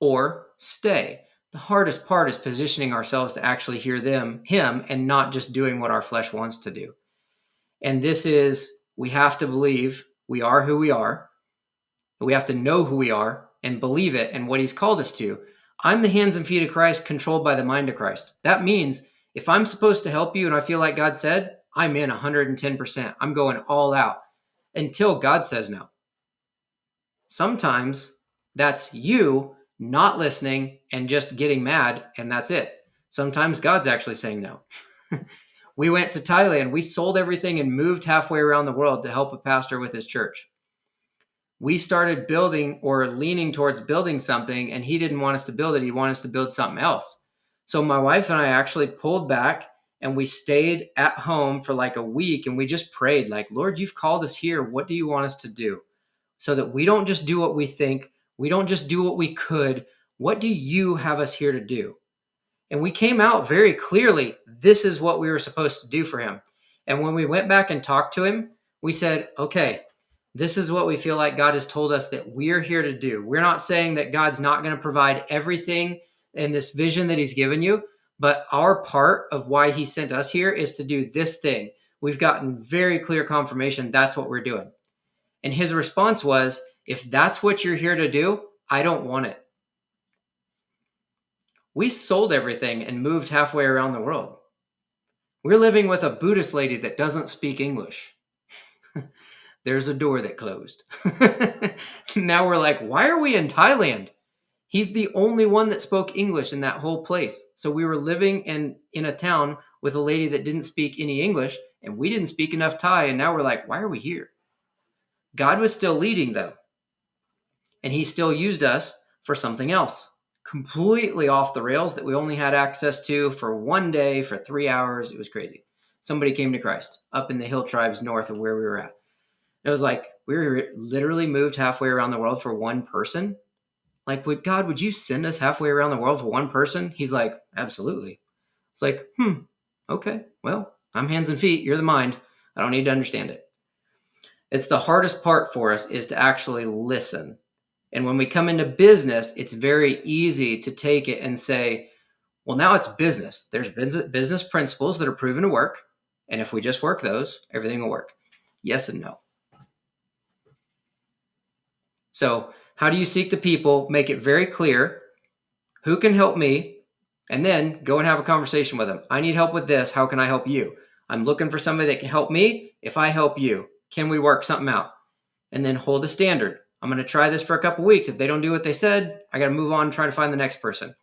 Speaker 1: or stay. The hardest part is positioning ourselves to actually hear him, and not just doing what our flesh wants to do. And this is, we have to believe we are who we are. We have to know who we are and believe it and what he's called us to. I'm the hands and feet of Christ, controlled by the mind of Christ. That means if I'm supposed to help you and I feel like God said, I'm in 110%. I'm going all out until God says no. Sometimes that's you not listening and just getting mad, and that's it. Sometimes God's actually saying no. We went to Thailand. We sold everything and moved halfway around the world to help a pastor with his church. We started building or leaning towards building something, and he didn't want us to build it. He wanted us to build something else. So my wife and I actually pulled back, and we stayed at home for like a week, and we just prayed like, Lord, you've called us here. What do you want us to do? So that we don't just do what we think. We don't just do what we could. What do you have us here to do? And we came out very clearly, this is what we were supposed to do for him. And when we went back and talked to him, we said, okay, this is what we feel like God has told us that we're here to do. We're not saying that God's not going to provide everything in this vision that he's given you, but our part of why he sent us here is to do this thing. We've gotten very clear confirmation that's what we're doing. And his response was, if that's what you're here to do, I don't want it. We sold everything and moved halfway around the world. We're living with a Buddhist lady that doesn't speak English. There's a door that closed. Now we're like, why are we in Thailand? He's the only one that spoke English in that whole place. So we were living in a town with a lady that didn't speak any English, and we didn't speak enough Thai. And now we're like, why are we here? God was still leading, though. And he still used us for something else, completely off the rails that we only had access to for one day, for 3 hours. It was crazy. Somebody came to Christ up in the hill tribes north of where we were at. It was like, we were literally moved halfway around the world for one person. Like, God, would you send us halfway around the world for one person? He's like, absolutely. It's like, okay, well, I'm hands and feet. You're the mind. I don't need to understand it. It's the hardest part for us is to actually listen. And when we come into business, it's very easy to take it and say, well, now it's business. There's business principles that are proven to work. And if we just work those, everything will work. Yes and no. So how do you seek the people? Make it very clear who can help me, and then go and have a conversation with them. I need help with this. How can I help you? I'm looking for somebody that can help me. If I help you, can we work something out? And then hold a standard. I'm going to try this for a couple weeks. If they don't do what they said, I got to move on and try to find the next person.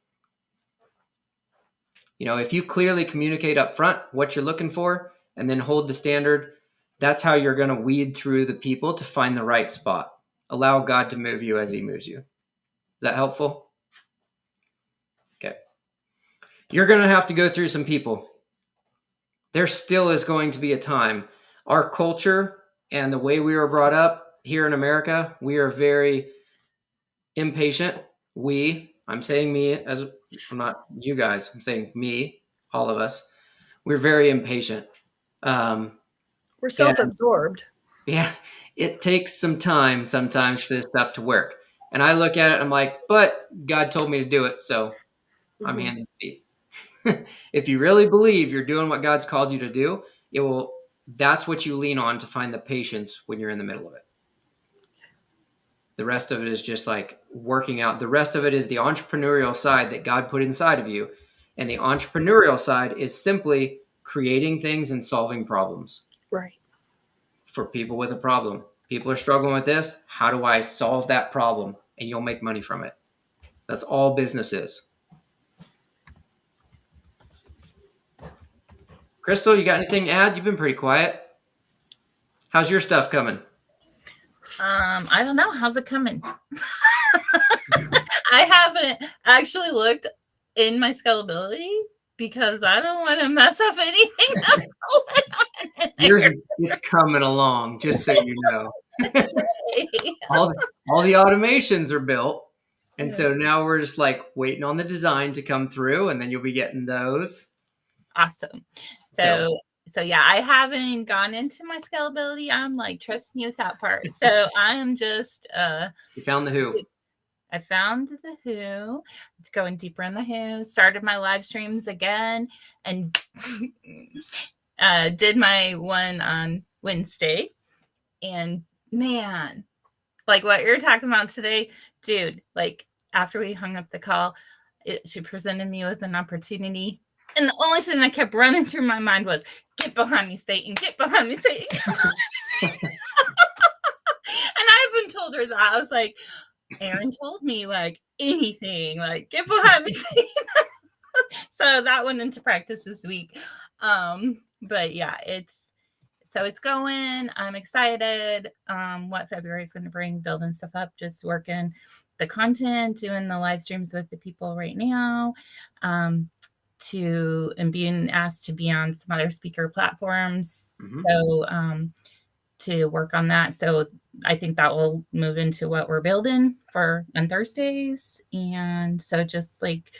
Speaker 1: If you clearly communicate up front what you're looking for and then hold the standard, that's how you're going to weed through the people to find the right spot. Allow God to move you as he moves you. Is that helpful? Okay. You're going to have to go through some people. there still is going to be a time. Our culture and the way we were brought up here in America, we are very impatient. I'm saying me, as I'm not you guys, I'm saying me, all of us, we're very impatient.
Speaker 3: We're
Speaker 1: And
Speaker 3: self-absorbed.
Speaker 1: yeah, it takes some time sometimes for this stuff to work. And I look at it, I'm like, but God told me to do it, so I'm
Speaker 3: Mhm.
Speaker 1: hands and feet. If you really believe you're doing what God's called you to do, that's what you lean on to find the patience when you're in the middle of it. The rest of it is just like working out. The rest of it is the entrepreneurial side that God put inside of you. And the entrepreneurial side is simply creating things and solving problems
Speaker 3: Right.
Speaker 1: for people with a problem. People are struggling with this. How do I solve that problem? And you'll make money from it. That's all business is. Crystal, you got anything to add? You've been pretty quiet. How's your stuff coming?
Speaker 4: I don't know. How's it coming? I haven't actually looked in my scalability because I don't want to mess up anything that's going on in
Speaker 1: Yours,
Speaker 4: there.
Speaker 1: it's coming along, just so you know. all the automations are built, and so now we're just like waiting on the design to come through, and then you'll be getting those.
Speaker 4: Awesome. So yeah, I haven't gone into my scalability. I'm like trusting you with that part. So I am just
Speaker 1: You found the who.
Speaker 4: I found the who. It's going deeper in the who. Started my live streams again and did my one on Wednesday. And man, like what you're talking about today, dude, like after we hung up the call, she presented me with an opportunity. And the only thing that kept running through my mind was, get behind me, Satan, get behind me, Satan. Get behind me, Satan. And I even told her that. I was like, Aaron told me like anything, like get behind me. So that went into practice this week. But yeah, it's going. I'm excited. What February is going to bring, building stuff up, just working the content, doing the live streams with the people right now. And being asked to be on some other speaker platforms.
Speaker 1: Mhm.
Speaker 4: So to work on that. So I think that will move into what we're building for on Thursdays. And so just like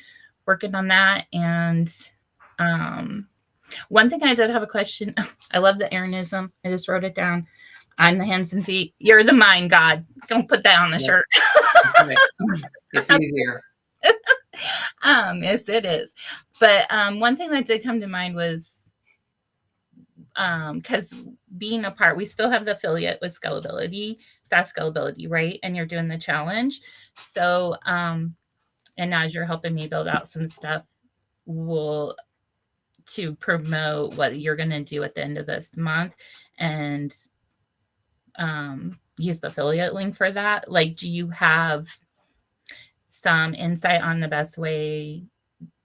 Speaker 4: working on that. And one thing I did have a question. I love the Aaronism. I just wrote it down. I'm the hands and feet. You're the mind God. Don't put that on the shirt.
Speaker 1: It's easier.
Speaker 4: Yes, it is. But one thing that did come to mind was because being a part, we still have the affiliate with scalability, fast scalability, right? And you're doing the challenge. So, and as you're helping me build out some stuff, to promote what you're going to do at the end of this month and use the affiliate link for that. Like, do you have some insight on the best way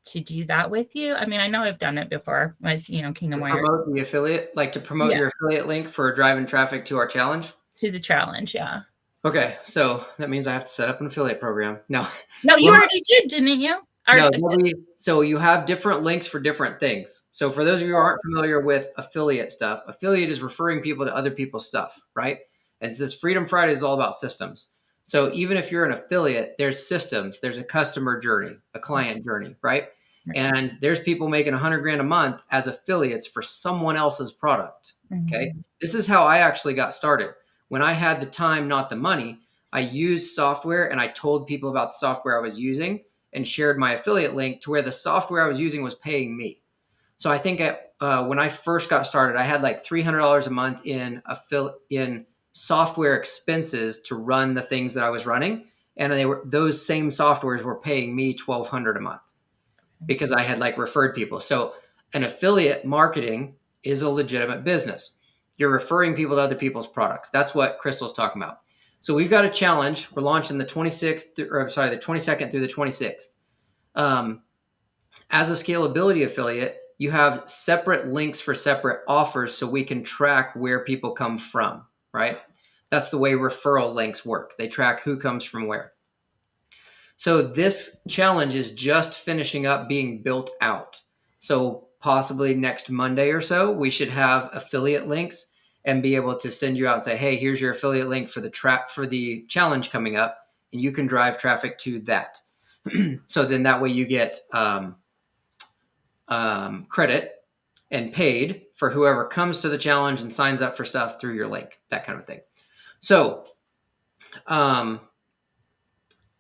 Speaker 4: to do that with you? I mean, I know I've done it before with, Kingdom Wire.
Speaker 1: Promote the affiliate, like to promote your affiliate link for driving traffic to our challenge.
Speaker 4: To the challenge, yeah.
Speaker 1: Okay, so that means I have to set up an affiliate program. No,
Speaker 4: you already did, didn't you?
Speaker 1: No, so you have different links for different things. So for those of you who aren't familiar with affiliate stuff, affiliate is referring people to other people's stuff, right? And this Freedom Friday is all about systems. So even if you're an affiliate, there's systems, there's a customer journey, a client journey, right? And there's people making 100 grand a month as affiliates for someone else's product. Okay. This is how I actually got started. When I had the time, not the money, I used software and I told people about the software I was using and shared my affiliate link to where the software I was using was paying me. So I think when I first got started, I had like $300 a month in software expenses to run the things that I was running. And those same softwares were paying me $1,200 a month because I had like referred people. So an affiliate marketing is a legitimate business. You're referring people to other people's products. That's what Crystal's talking about. So we've got a challenge. We're launching the 22nd through the 26th. As a scalability affiliate, you have separate links for separate offers so we can track where people come from, right? That's the way referral links work. They track who comes from where. So this challenge is just finishing up being built out. So possibly next Monday or so, we should have affiliate links and be able to send you out and say, hey, here's your affiliate link for the challenge coming up, and you can drive traffic to that. So then that way you get credit and paid for whoever comes to the challenge and signs up for stuff through your link, that kind of thing. So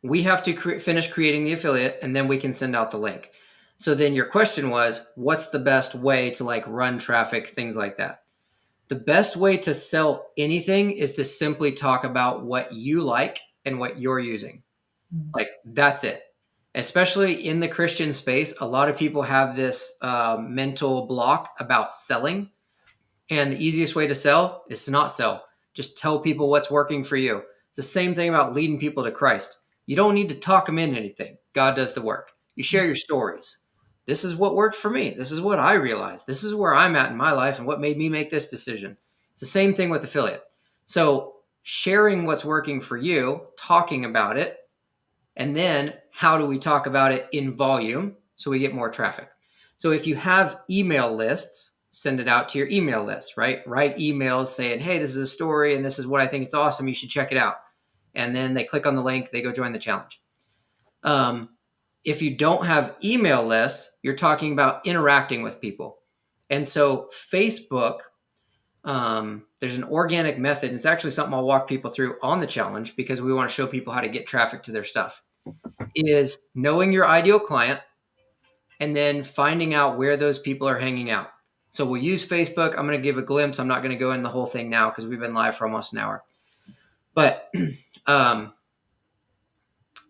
Speaker 1: we have to finish creating the affiliate, and then we can send out the link. So then your question was, what's the best way to like run traffic, things like that? The best way to sell anything is to simply talk about what you like and what you're using. Like, that's it. Especially in the Christian space, a lot of people have this mental block about selling. And the easiest way to sell is to not sell. Just tell people what's working for you. It's the same thing about leading people to Christ. You don't need to talk them into anything. God does the work. You share your stories. This is what worked for me. This is what I realized. This is where I'm at in my life and what made me make this decision. It's the same thing with affiliate. So sharing what's working for you, talking about it, and then how do we talk about it in volume so we get more traffic? So if you have email lists, send it out to your email list, right? Write emails saying, hey, this is a story and this is what I think it's awesome. You should check it out. And then they click on the link, they go join the challenge. If you don't have email lists, you're talking about interacting with people. And so Facebook, there's an organic method. It's actually something I'll walk people through on the challenge because we want to show people how to get traffic to their stuff. Is knowing your ideal client and then finding out where those people are hanging out. So we'll use Facebook. I'm going to give a glimpse. I'm not going to go in the whole thing now because we've been live for almost an hour. But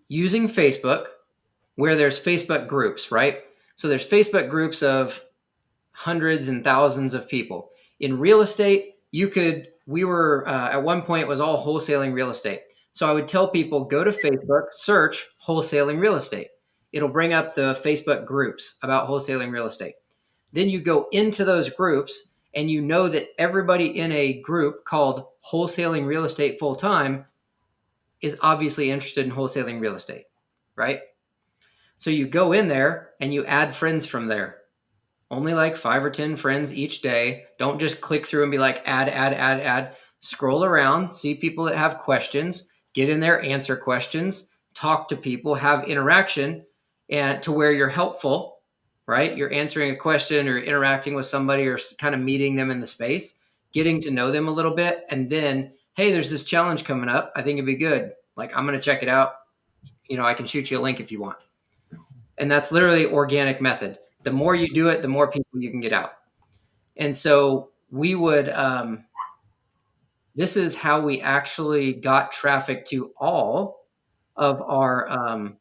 Speaker 1: using Facebook, where there's Facebook groups, right? So there's Facebook groups of hundreds and thousands of people. In real estate, we were, at one point, it was all wholesaling real estate. So I would tell people, go to Facebook, search wholesaling real estate. It'll bring up the Facebook groups about wholesaling real estate. Then you go into those groups and you know that everybody in a group called wholesaling real estate full time is obviously interested in wholesaling real estate, right? So you go in there and you add friends from there. Only like 5 or 10 friends each day. Don't just click through and be like, add. Scroll around, see people that have questions, get in there, answer questions, talk to people, have interaction, and to where you're helpful, right? You're answering a question or interacting with somebody or kind of meeting them in the space, getting to know them a little bit. And then, hey, there's this challenge coming up. I think it'd be good. Like, I'm going to check it out. I can shoot you a link if you want. And that's literally organic method. The more you do it, the more people you can get out. And so we would, this is how we actually got traffic to all of our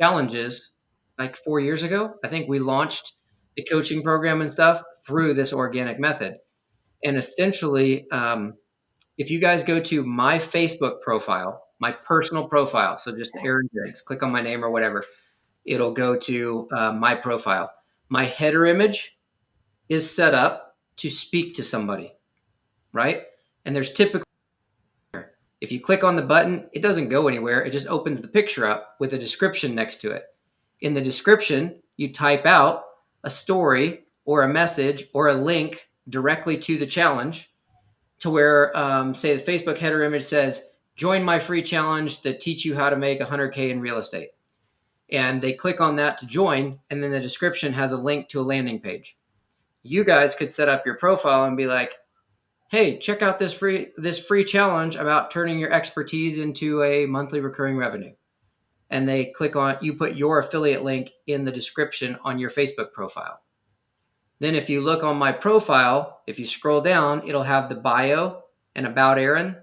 Speaker 1: challenges like 4 years ago. I think we launched the coaching program and stuff through this organic method. And essentially, if you guys go to my Facebook profile, my personal profile, so just Aaron Jennings, click on my name or whatever, it'll go to my profile. My header image is set up to speak to somebody, right? And there's typically, if you click on the button, it doesn't go anywhere. It just opens the picture up with a description next to it. In the description, you type out a story or a message or a link directly to the challenge to where, say, the Facebook header image says, join my free challenge that teach you how to make 100K in real estate. And they click on that to join, and then the description has a link to a landing page. You guys could set up your profile and be like, hey, check out this free challenge about turning your expertise into a monthly recurring revenue. And they click on, you put your affiliate link in the description on your Facebook profile. Then if you look on my profile, if you scroll down, it'll have the bio and about Aaron,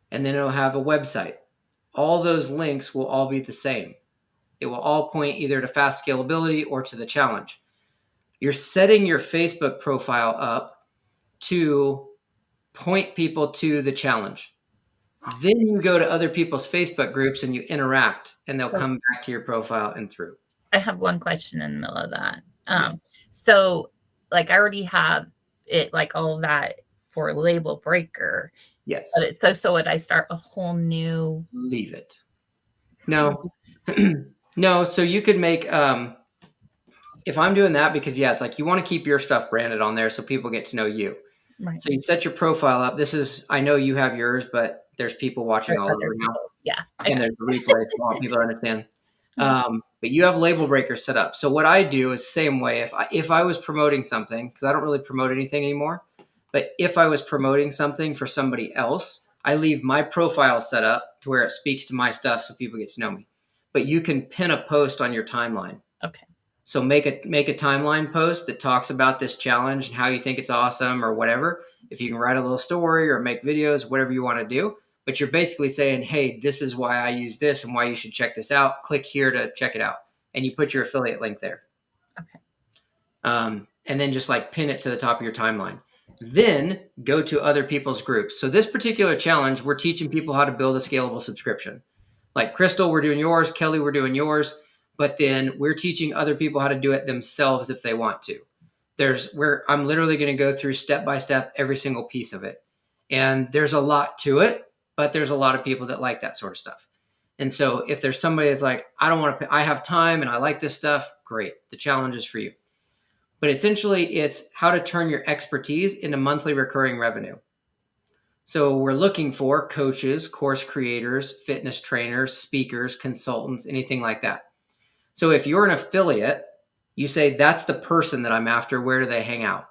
Speaker 1: and then it'll have a website. All those links will all be the same. It will all point either to fast scalability or to the challenge. You're setting your Facebook profile up to point people to the challenge. Then you go to other people's Facebook groups and you interact, and they'll come back to your profile and through.
Speaker 4: I have one question in the middle of that. So like I already have it, like all of that for Label Breaker.
Speaker 1: Yes.
Speaker 4: But it says, so would I start a whole new?
Speaker 1: Leave it. No. No. So you could make, if I'm doing that, because it's like you want to keep your stuff branded on there so people get to know you.
Speaker 4: Right.
Speaker 1: So you set your profile up. I know you have yours, but there's people watching all over now.
Speaker 4: Yeah.
Speaker 1: And there's the replay, so I want people to understand. But you have label breakers set up. So what I do is same way. If I was promoting something, because I don't really promote anything anymore, but if I was promoting something for somebody else, I leave my profile set up to where it speaks to my stuff so people get to know me. But you can pin a post on your timeline.
Speaker 4: Okay.
Speaker 1: So make a timeline post that talks about this challenge and how you think it's awesome or whatever. If you can write a little story or make videos, whatever you want to do. But you're basically saying, hey, this is why I use this and why you should check this out. Click here to check it out. And you put your affiliate link there.
Speaker 4: Okay.
Speaker 1: And then just like pin it to the top of your timeline. Then go to other people's groups. So this particular challenge, we're teaching people how to build a scalable subscription. Like Crystal, we're doing yours. Kelly, we're doing yours. But then we're teaching other people how to do it themselves if they want to. I'm literally going to go through step by step every single piece of it. And there's a lot to it, but there's a lot of people that like that sort of stuff. And so if there's somebody that's like, I don't want to, I have time and I like this stuff, great. The challenge is for you. But essentially it's how to turn your expertise into monthly recurring revenue. So we're looking for coaches, course creators, fitness trainers, speakers, consultants, anything like that. So if you're an affiliate, you say, that's the person that I'm after. Where do they hang out?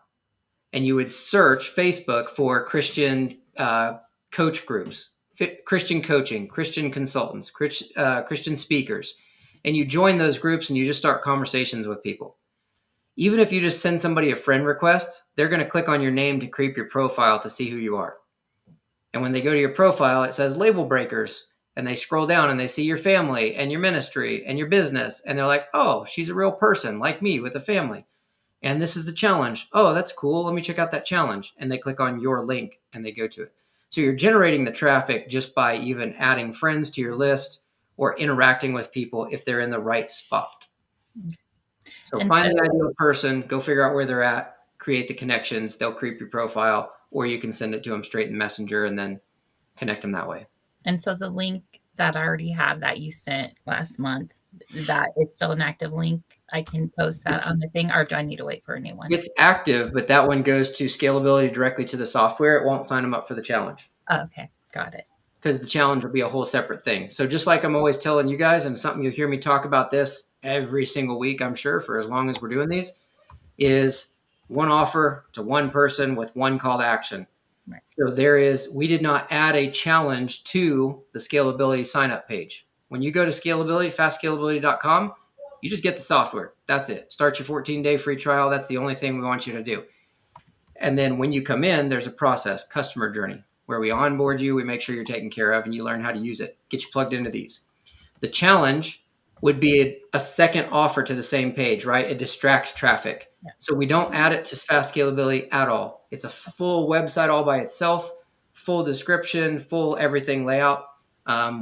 Speaker 1: And you would search Facebook for Christian coach groups, Christian coaching, Christian consultants, Christian speakers. And you join those groups and you just start conversations with people. Even if you just send somebody a friend request, they're going to click on your name to creep your profile to see who you are. And when they go to your profile, it says label breakers. And they scroll down and they see your family and your ministry and your business. And they're like, oh, she's a real person like me with a family. And this is the challenge. Oh, that's cool. Let me check out that challenge. And they click on your link and they go to it. So you're generating the traffic just by even adding friends to your list or interacting with people if they're in the right spot. So find the ideal person, go figure out where they're at, create the connections. They'll creep your profile, or you can send it to them straight in Messenger and then connect them that way.
Speaker 4: And so the link that I already have that you sent last month, that is still an active link. I can post that on the thing, or do I need to wait for a new one?
Speaker 1: It's active, but that one goes to scalability directly to the software. It won't sign them up for the challenge.
Speaker 4: Oh, okay. Got it.
Speaker 1: Because the challenge will be a whole separate thing. So just like I'm always telling you guys, and something you'll hear me talk about this every single week, I'm sure, for as long as we're doing these, is one offer to one person with one call to action.
Speaker 4: Right.
Speaker 1: So we did not add a challenge to the scalability sign up page. When you go to fastscalability.com, you just get the software. That's it. Start your 14-day free trial. That's the only thing we want you to do. And then when you come in, there's a process, customer journey, where we onboard you, we make sure you're taken care of, and you learn how to use it. Get you plugged into these. The challenge would be a second offer to the same page, right? It distracts traffic. Yeah. So we don't add it to Fast Scalability at all. It's a full website all by itself, full description, full everything layout,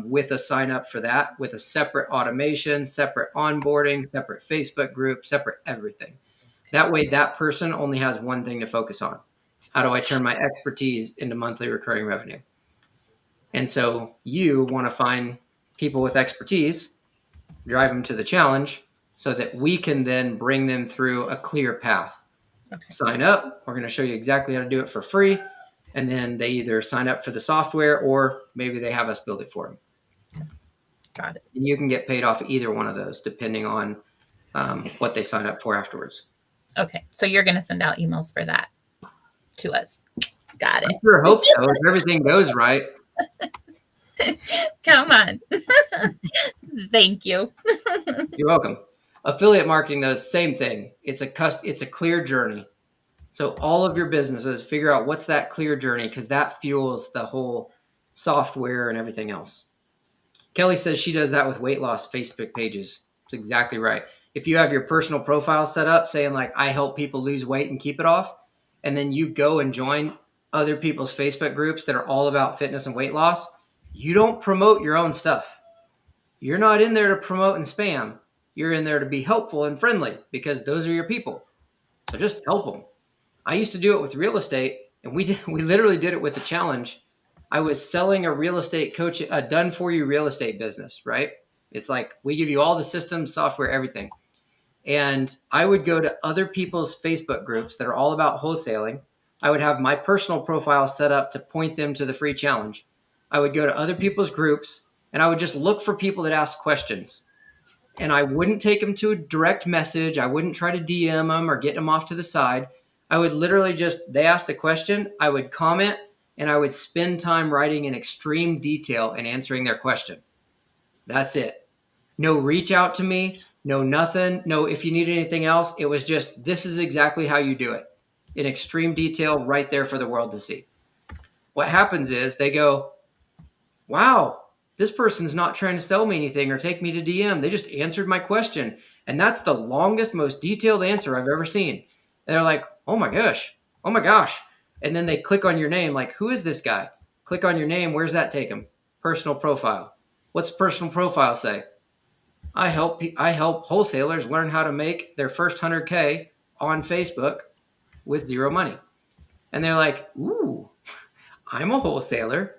Speaker 1: with a sign up for that, with a separate automation, separate onboarding, separate Facebook group, separate everything. That way that person only has one thing to focus on. How do I turn my expertise into monthly recurring revenue? And so you want to find people with expertise, drive them to the challenge so that we can then bring them through a clear path. Okay. Sign up. We're going to show you exactly how to do it for free. And then they either sign up for the software or maybe they have us build it for them.
Speaker 4: Got it.
Speaker 1: And you can get paid off either one of those depending on what they sign up for afterwards.
Speaker 4: Okay. So you're going to send out emails for that to us. Got it.
Speaker 1: I sure hope so. If everything goes right.
Speaker 4: Come on. Thank you.
Speaker 1: You're welcome. Affiliate marketing, though, same thing. It's a clear journey. So all of your businesses figure out what's that clear journey, because that fuels the whole software and everything else. Kelly says she does that with weight loss Facebook pages. That's exactly right. If you have your personal profile set up saying like, I help people lose weight and keep it off, and then you go and join other people's Facebook groups that are all about fitness and weight loss, you don't promote your own stuff. You're not in there to promote and spam. You're in there to be helpful and friendly because those are your people. So just help them. I used to do it with real estate, and we literally did it with the challenge. I was selling a real estate coach, a done-for-you real estate business, right? It's like we give you all the systems, software, everything. And I would go to other people's Facebook groups that are all about wholesaling. I would have my personal profile set up to point them to the free challenge. I would go to other people's groups and I would just look for people that ask questions. And I wouldn't take them to a direct message. I wouldn't try to DM them or get them off to the side. I would literally just, they asked a question, I would comment, and I would spend time writing in extreme detail and answering their question. That's it. No reach out to me, no nothing, no if you need anything else. It was just, this is exactly how you do it in extreme detail right there for the world to see. What happens is they go, wow, this person's not trying to sell me anything or take me to DM. They just answered my question. And that's the longest, most detailed answer I've ever seen. And they're like, oh my gosh, oh my gosh. And then they click on your name, like, who is this guy? Click on your name. Where's that take them? Personal profile. What's personal profile say? I help wholesalers learn how to make their first 100K on Facebook with zero money. And they're like, ooh, I'm a wholesaler.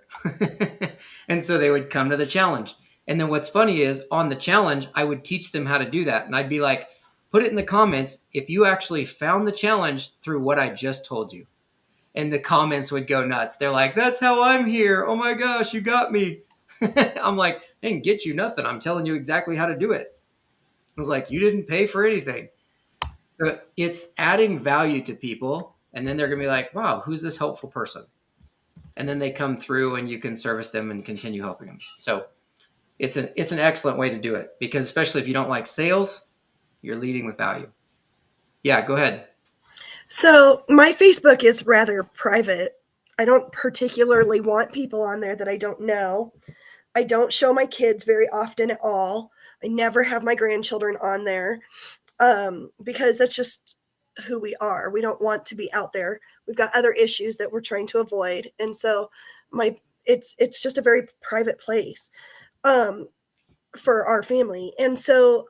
Speaker 1: And so they would come to the challenge. And then what's funny is on the challenge, I would teach them how to do that. And I'd be like, put it in the comments if you actually found the challenge through what I just told you. And the comments would go nuts. They're like, that's how I'm here. Oh my gosh, you got me. I'm like, I didn't get you nothing. I'm telling you exactly how to do it. I was like, you didn't pay for anything. But it's adding value to people. And then they're going to be like, wow, who's this helpful person? And then they come through and you can service them and continue helping them. So it's an excellent way to do it, because especially if you don't like sales, you're leading with value. Yeah, go ahead.
Speaker 3: So my Facebook is rather private. I don't particularly want people on there that I don't know. I don't show my kids very often at all. I never have my grandchildren on there because that's just who we are. We don't want to be out there. We've got other issues that we're trying to avoid, and so it's just a very private place for our family. And so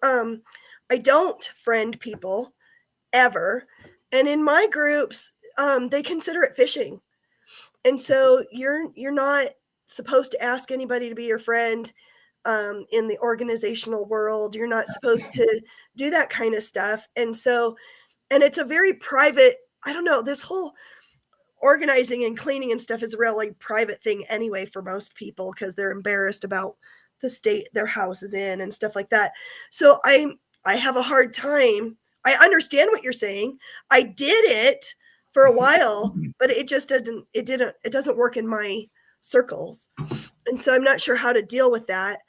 Speaker 3: I don't friend people ever. And in my groups, they consider it fishing. And so you're not supposed to ask anybody to be your friend in the organizational world. You're not supposed to do that kind of stuff. And so, and it's a very private, I don't know, this whole organizing and cleaning and stuff is a really private thing anyway for most people because they're embarrassed about the state their house is in and stuff like that. So I have a hard time. I understand what you're saying. I did it for a while, but it just it doesn't work in my circles. And so I'm not sure how to deal with that.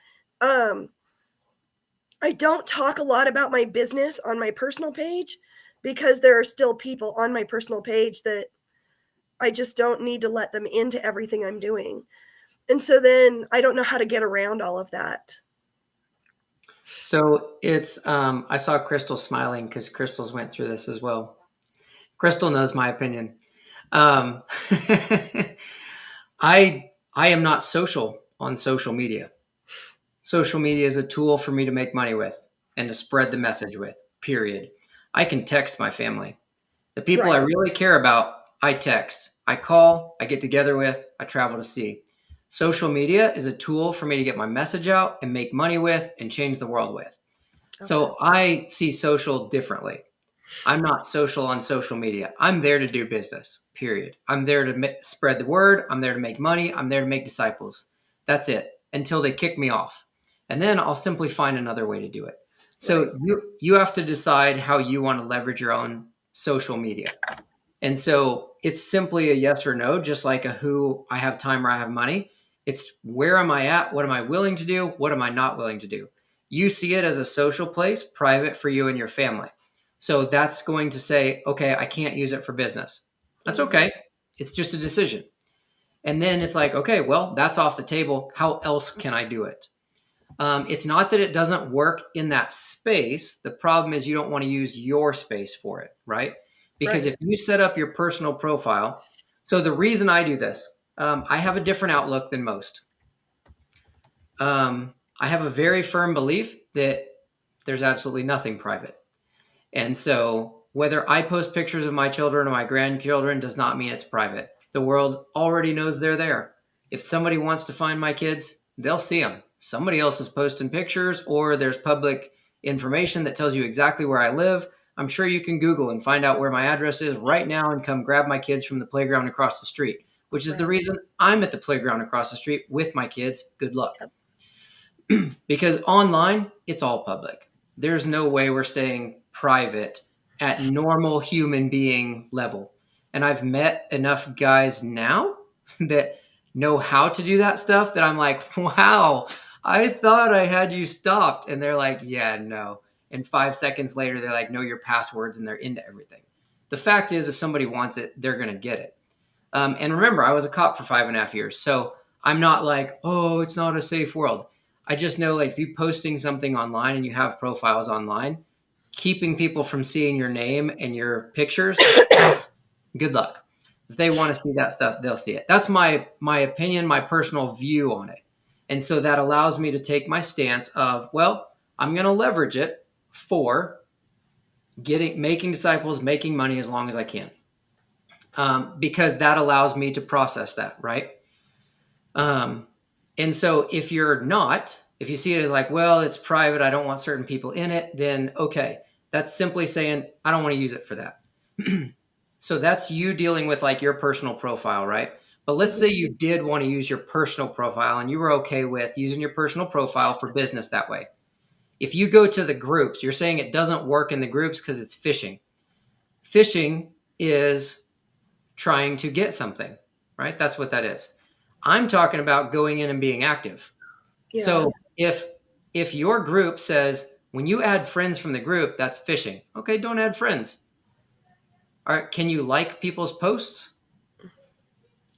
Speaker 3: I don't talk a lot about my business on my personal page because there are still people on my personal page that I just don't need to let them into everything I'm doing. And so then I don't know how to get around all of that.
Speaker 1: So it's, I saw Crystal smiling because Crystal's went through this as well. Crystal knows my opinion. Um, I am not social on social media. Social media is a tool for me to make money with and to spread the message with, period. I can text my family. The people I really care about, I text. I call, I get together with, I travel to see. Social media is a tool for me to get my message out and make money with and change the world with. Okay. So I see social differently. I'm not social on social media. I'm there to do business, period. I'm there to spread the word. I'm there to make money. I'm there to make disciples. That's it, until they kick me off. And then I'll simply find another way to do it. So you have to decide how you want to leverage your own social media. And so it's simply a yes or no, just like a who, I have time or I have money. It's where am I at? What am I willing to do? What am I not willing to do? You see it as a social place, private for you and your family. So that's going to say, okay, I can't use it for business. That's okay. It's just a decision. And then it's like, okay, well, that's off the table. How else can I do it? It's not that it doesn't work in that space. The problem is you don't want to use your space for it, right? Because if you set up your personal profile, so the reason I do this, I have a different outlook than most. I have a very firm belief that there's absolutely nothing private. And so whether I post pictures of my children or my grandchildren does not mean it's private. The world already knows they're there. If somebody wants to find my kids, they'll see them. Somebody else is posting pictures or there's public information that tells you exactly where I live. I'm sure you can Google and find out where my address is right now and come grab my kids from the playground across the street, which is the
Speaker 3: Right.
Speaker 1: reason I'm at the playground across the street with my kids. Good luck.
Speaker 3: Yep.
Speaker 1: Because online, it's all public. There's no way we're staying private at normal human being level. And I've met enough guys now that know how to do that stuff that I'm like, wow, I thought I had you stopped. And they're like, yeah, no. And 5 seconds later, they're like, know your passwords, and they're into everything. The fact is, if somebody wants it, they're going to get it. And remember, I was a cop for 5.5 years. So I'm not like, oh, it's not a safe world. I just know, like, if you're posting something online and you have profiles online, keeping people from seeing your name and your pictures, good luck. If they want to see that stuff, they'll see it. That's my opinion, my personal view on it. And so that allows me to take my stance of, well, I'm going to leverage it for making disciples, making money as long as I can. Because that allows me to process that, right? And so if you see it as like, well, it's private, I don't want certain people in it, then okay. That's simply saying, I don't want to use it for that. So that's you dealing with like your personal profile, right? But let's say you did want to use your personal profile and you were okay with using your personal profile for business that way. If you go to the groups, you're saying it doesn't work in the groups because it's phishing. Phishing is trying to get something, right? That's what that is. I'm talking about going in and being active.
Speaker 3: Yeah.
Speaker 1: So if your group says, when you add friends from the group, that's phishing. Okay, don't add friends. All right, can you like people's posts?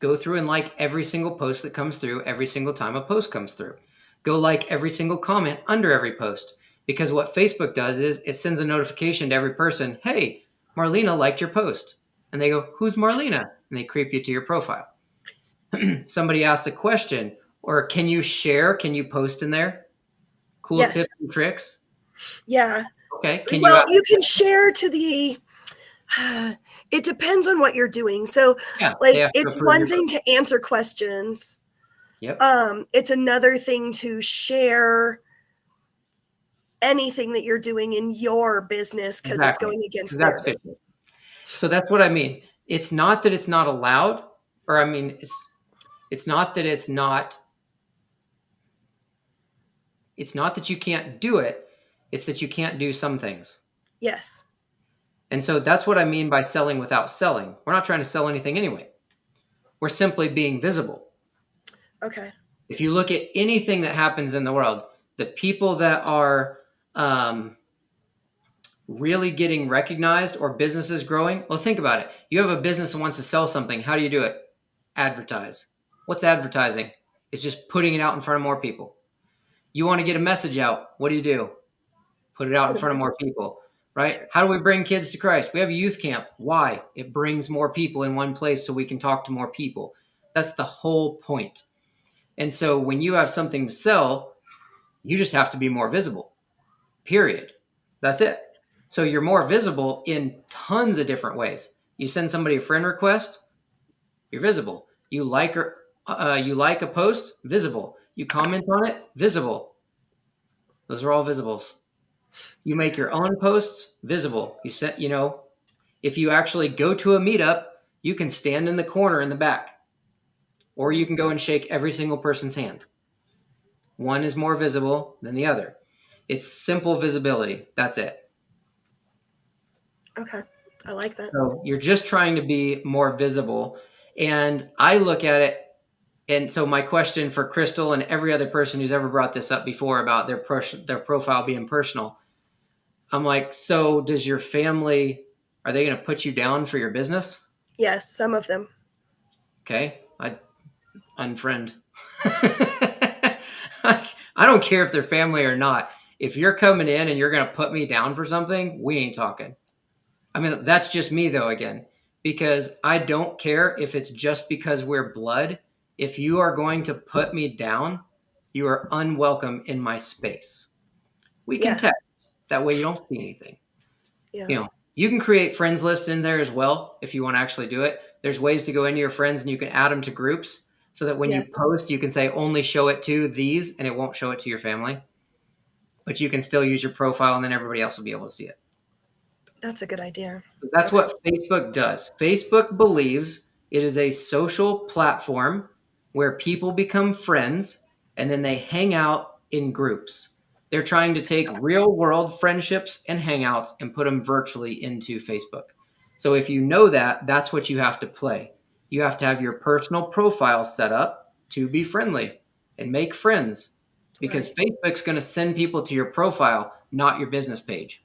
Speaker 1: Go through and like every single post that comes through every single time a post comes through. Go like every single comment under every post. Because what Facebook does is it sends a notification to every person, hey, Marlena liked your post. And they go, who's Marlena? And they creep you to your profile. Somebody asks a question, or can you share? Can you post in there? Cool
Speaker 3: Yes.
Speaker 1: tips and tricks?
Speaker 3: Yeah.
Speaker 1: Okay.
Speaker 3: You can share to the it depends on what you're doing. So it's one thing to answer questions.
Speaker 1: Yep.
Speaker 3: It's another thing to share anything that you're doing in your business because it's going against their business.
Speaker 1: So that's what I mean. It's not that it's not allowed, or I mean, it's not that it's not that you can't do it. It's that you can't do some things.
Speaker 3: Yes.
Speaker 1: And so that's what I mean by selling without selling. We're not trying to sell anything anyway. We're simply being visible.
Speaker 3: Okay.
Speaker 1: If you look at anything that happens in the world, the people that are really getting recognized or businesses growing, well, think about it. You have a business that wants to sell something. How do you do it? Advertise. What's advertising? It's just putting it out in front of more people. You want to get a message out. What do? Put it out in front of more people, right? Sure. How do we bring kids to Christ? We have a youth camp. Why? It brings more people in one place so we can talk to more people. That's the whole point. And so when you have something to sell, you just have to be more visible, period. That's it. So you're more visible in tons of different ways. You send somebody a friend request, you're visible. You like a post, visible. You comment on it, visible. Those are all visibles. You make your own posts, visible. If you actually go to a meetup, you can stand in the corner in the back, or you can go and shake every single person's hand. One is more visible than the other. It's simple visibility. That's it.
Speaker 3: Okay. I like that.
Speaker 1: So you're just trying to be more visible. And I look at it. And so my question for Crystal and every other person who's ever brought this up before about their profile being personal, I'm like, so does your family, are they going to put you down for your business?
Speaker 3: Yes, some of them.
Speaker 1: Okay. I'd unfriend. I don't care if they're family or not. If you're coming in and you're going to put me down for something, we ain't talking. I mean, that's just me though, again, because I don't care if it's just because we're blood. If you are going to put me down, you are unwelcome in my space. We can text. That way you don't see anything.
Speaker 3: Yeah.
Speaker 1: You can create friends lists in there as well if you want to actually do it. There's ways to go into your friends and you can add them to groups so that when you post, you can say only show it to these and it won't show it to your family. but you can still use your profile and then everybody else will be able to see it.
Speaker 3: That's a good idea.
Speaker 1: That's what Facebook does. Facebook believes it is a social platform where people become friends and then they hang out in groups. They're trying to take real world friendships and hangouts and put them virtually into Facebook. So if you know that, that's what you have to play. You have to have your personal profile set up to be friendly and make friends, because Facebook's going to send people to your profile, not your business page.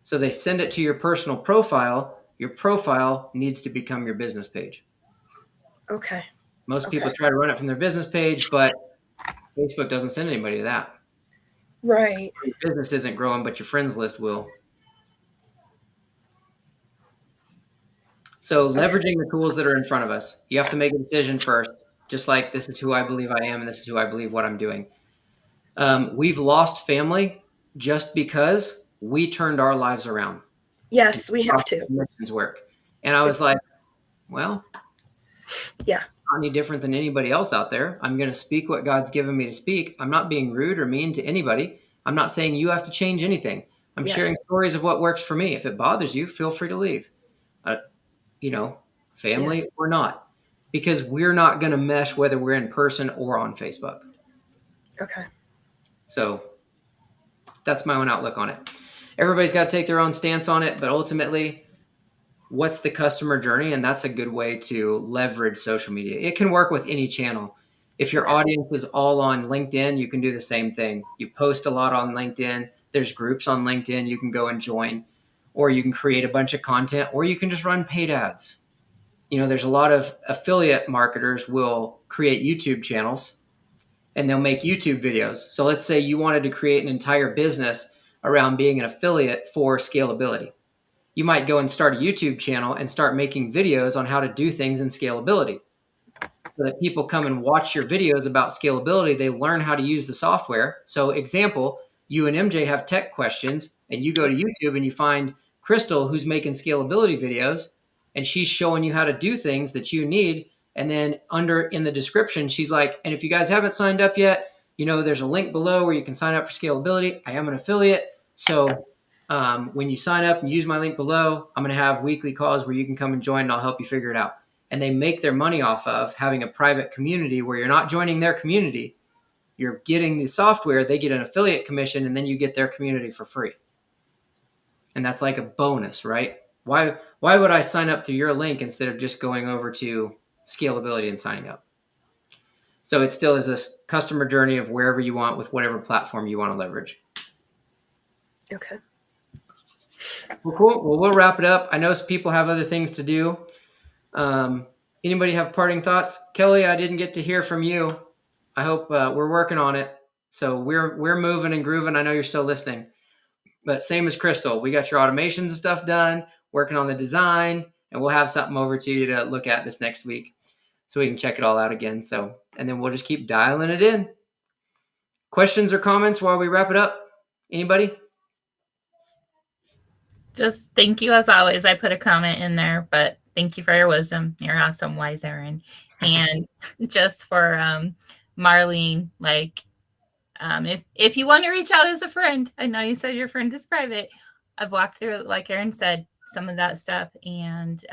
Speaker 1: So they send it to your personal profile. Your profile needs to become your business page.
Speaker 3: Okay.
Speaker 1: Most people try to run it from their business page, but Facebook doesn't send anybody to that.
Speaker 3: Right.
Speaker 1: Your business isn't growing, but your friends list will. So leveraging the tools that are in front of us, you have to make a decision first, just like this is who I believe I am and this is who I believe what I'm doing. We've lost family just because we turned our lives around.
Speaker 3: Yes, we have to.
Speaker 1: Missions work. And I was like, well,
Speaker 3: yeah,
Speaker 1: not any different than anybody else out there. I'm going to speak what God's given me to speak. I'm not being rude or mean to anybody. I'm not saying you have to change anything. I'm sharing stories of what works for me. If it bothers you, feel free to leave. Family or not, because we're not going to mesh whether we're in person or on Facebook.
Speaker 3: Okay.
Speaker 1: So that's my own outlook on it. Everybody's got to take their own stance on it, but ultimately, what's the customer journey? And that's a good way to leverage social media. It can work with any channel. If your audience is all on LinkedIn, you can do the same thing. You post a lot on LinkedIn. There's groups on LinkedIn you can go and join, or you can create a bunch of content, or you can just run paid ads. There's a lot of affiliate marketers will create YouTube channels and they'll make YouTube videos. So let's say you wanted to create an entire business around being an affiliate for scalability. You might go and start a YouTube channel and start making videos on how to do things in scalability, so that people come and watch your videos about scalability. They learn how to use the software. So example, you and MJ have tech questions and you go to YouTube and you find Crystal, who's making scalability videos, and she's showing you how to do things that you need. And then in the description, she's like, and if you guys haven't signed up yet, there's a link below where you can sign up for scalability. I am an affiliate. So when you sign up and use my link below, I'm going to have weekly calls where you can come and join and I'll help you figure it out. And they make their money off of having a private community where you're not joining their community. You're getting the software, they get an affiliate commission, and then you get their community for free. And that's like a bonus, right? Why would I sign up through your link instead of just going over to scalability and signing up? So it still is this customer journey of wherever you want with whatever platform you want to leverage.
Speaker 3: Okay.
Speaker 1: Well, cool. Well, we'll wrap it up. I know some people have other things to do. Anybody have parting thoughts? Kelly, I didn't get to hear from you. I hope we're working on it. So we're moving and grooving. I know you're still listening. But same as Crystal, we got your automations and stuff done, working on the design, and we'll have something over to you to look at this next week so we can check it all out again. And then we'll just keep dialing it in. Questions or comments while we wrap it up? Anybody?
Speaker 4: Just thank you as always. I put a comment in there, but thank you for your wisdom. You're awesome, wise Aaron. And just for Marlene, if you want to reach out as a friend, I know you said your friend is private. I've walked through, like Aaron said, some of that stuff and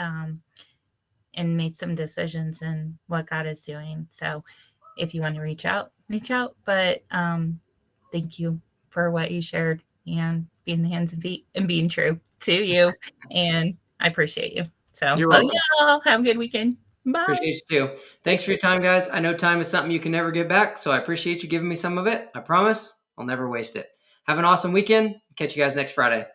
Speaker 4: made some decisions in what God is doing. So if you want to reach out. But thank you for what you shared and being the hands and feet and being true to you. And I appreciate you. So love y'all. Have a good weekend. Bye.
Speaker 1: Appreciate you too. Thanks for your time, guys. I know time is something you can never get back, so I appreciate you giving me some of it. I promise I'll never waste it. Have an awesome weekend. Catch you guys next Friday.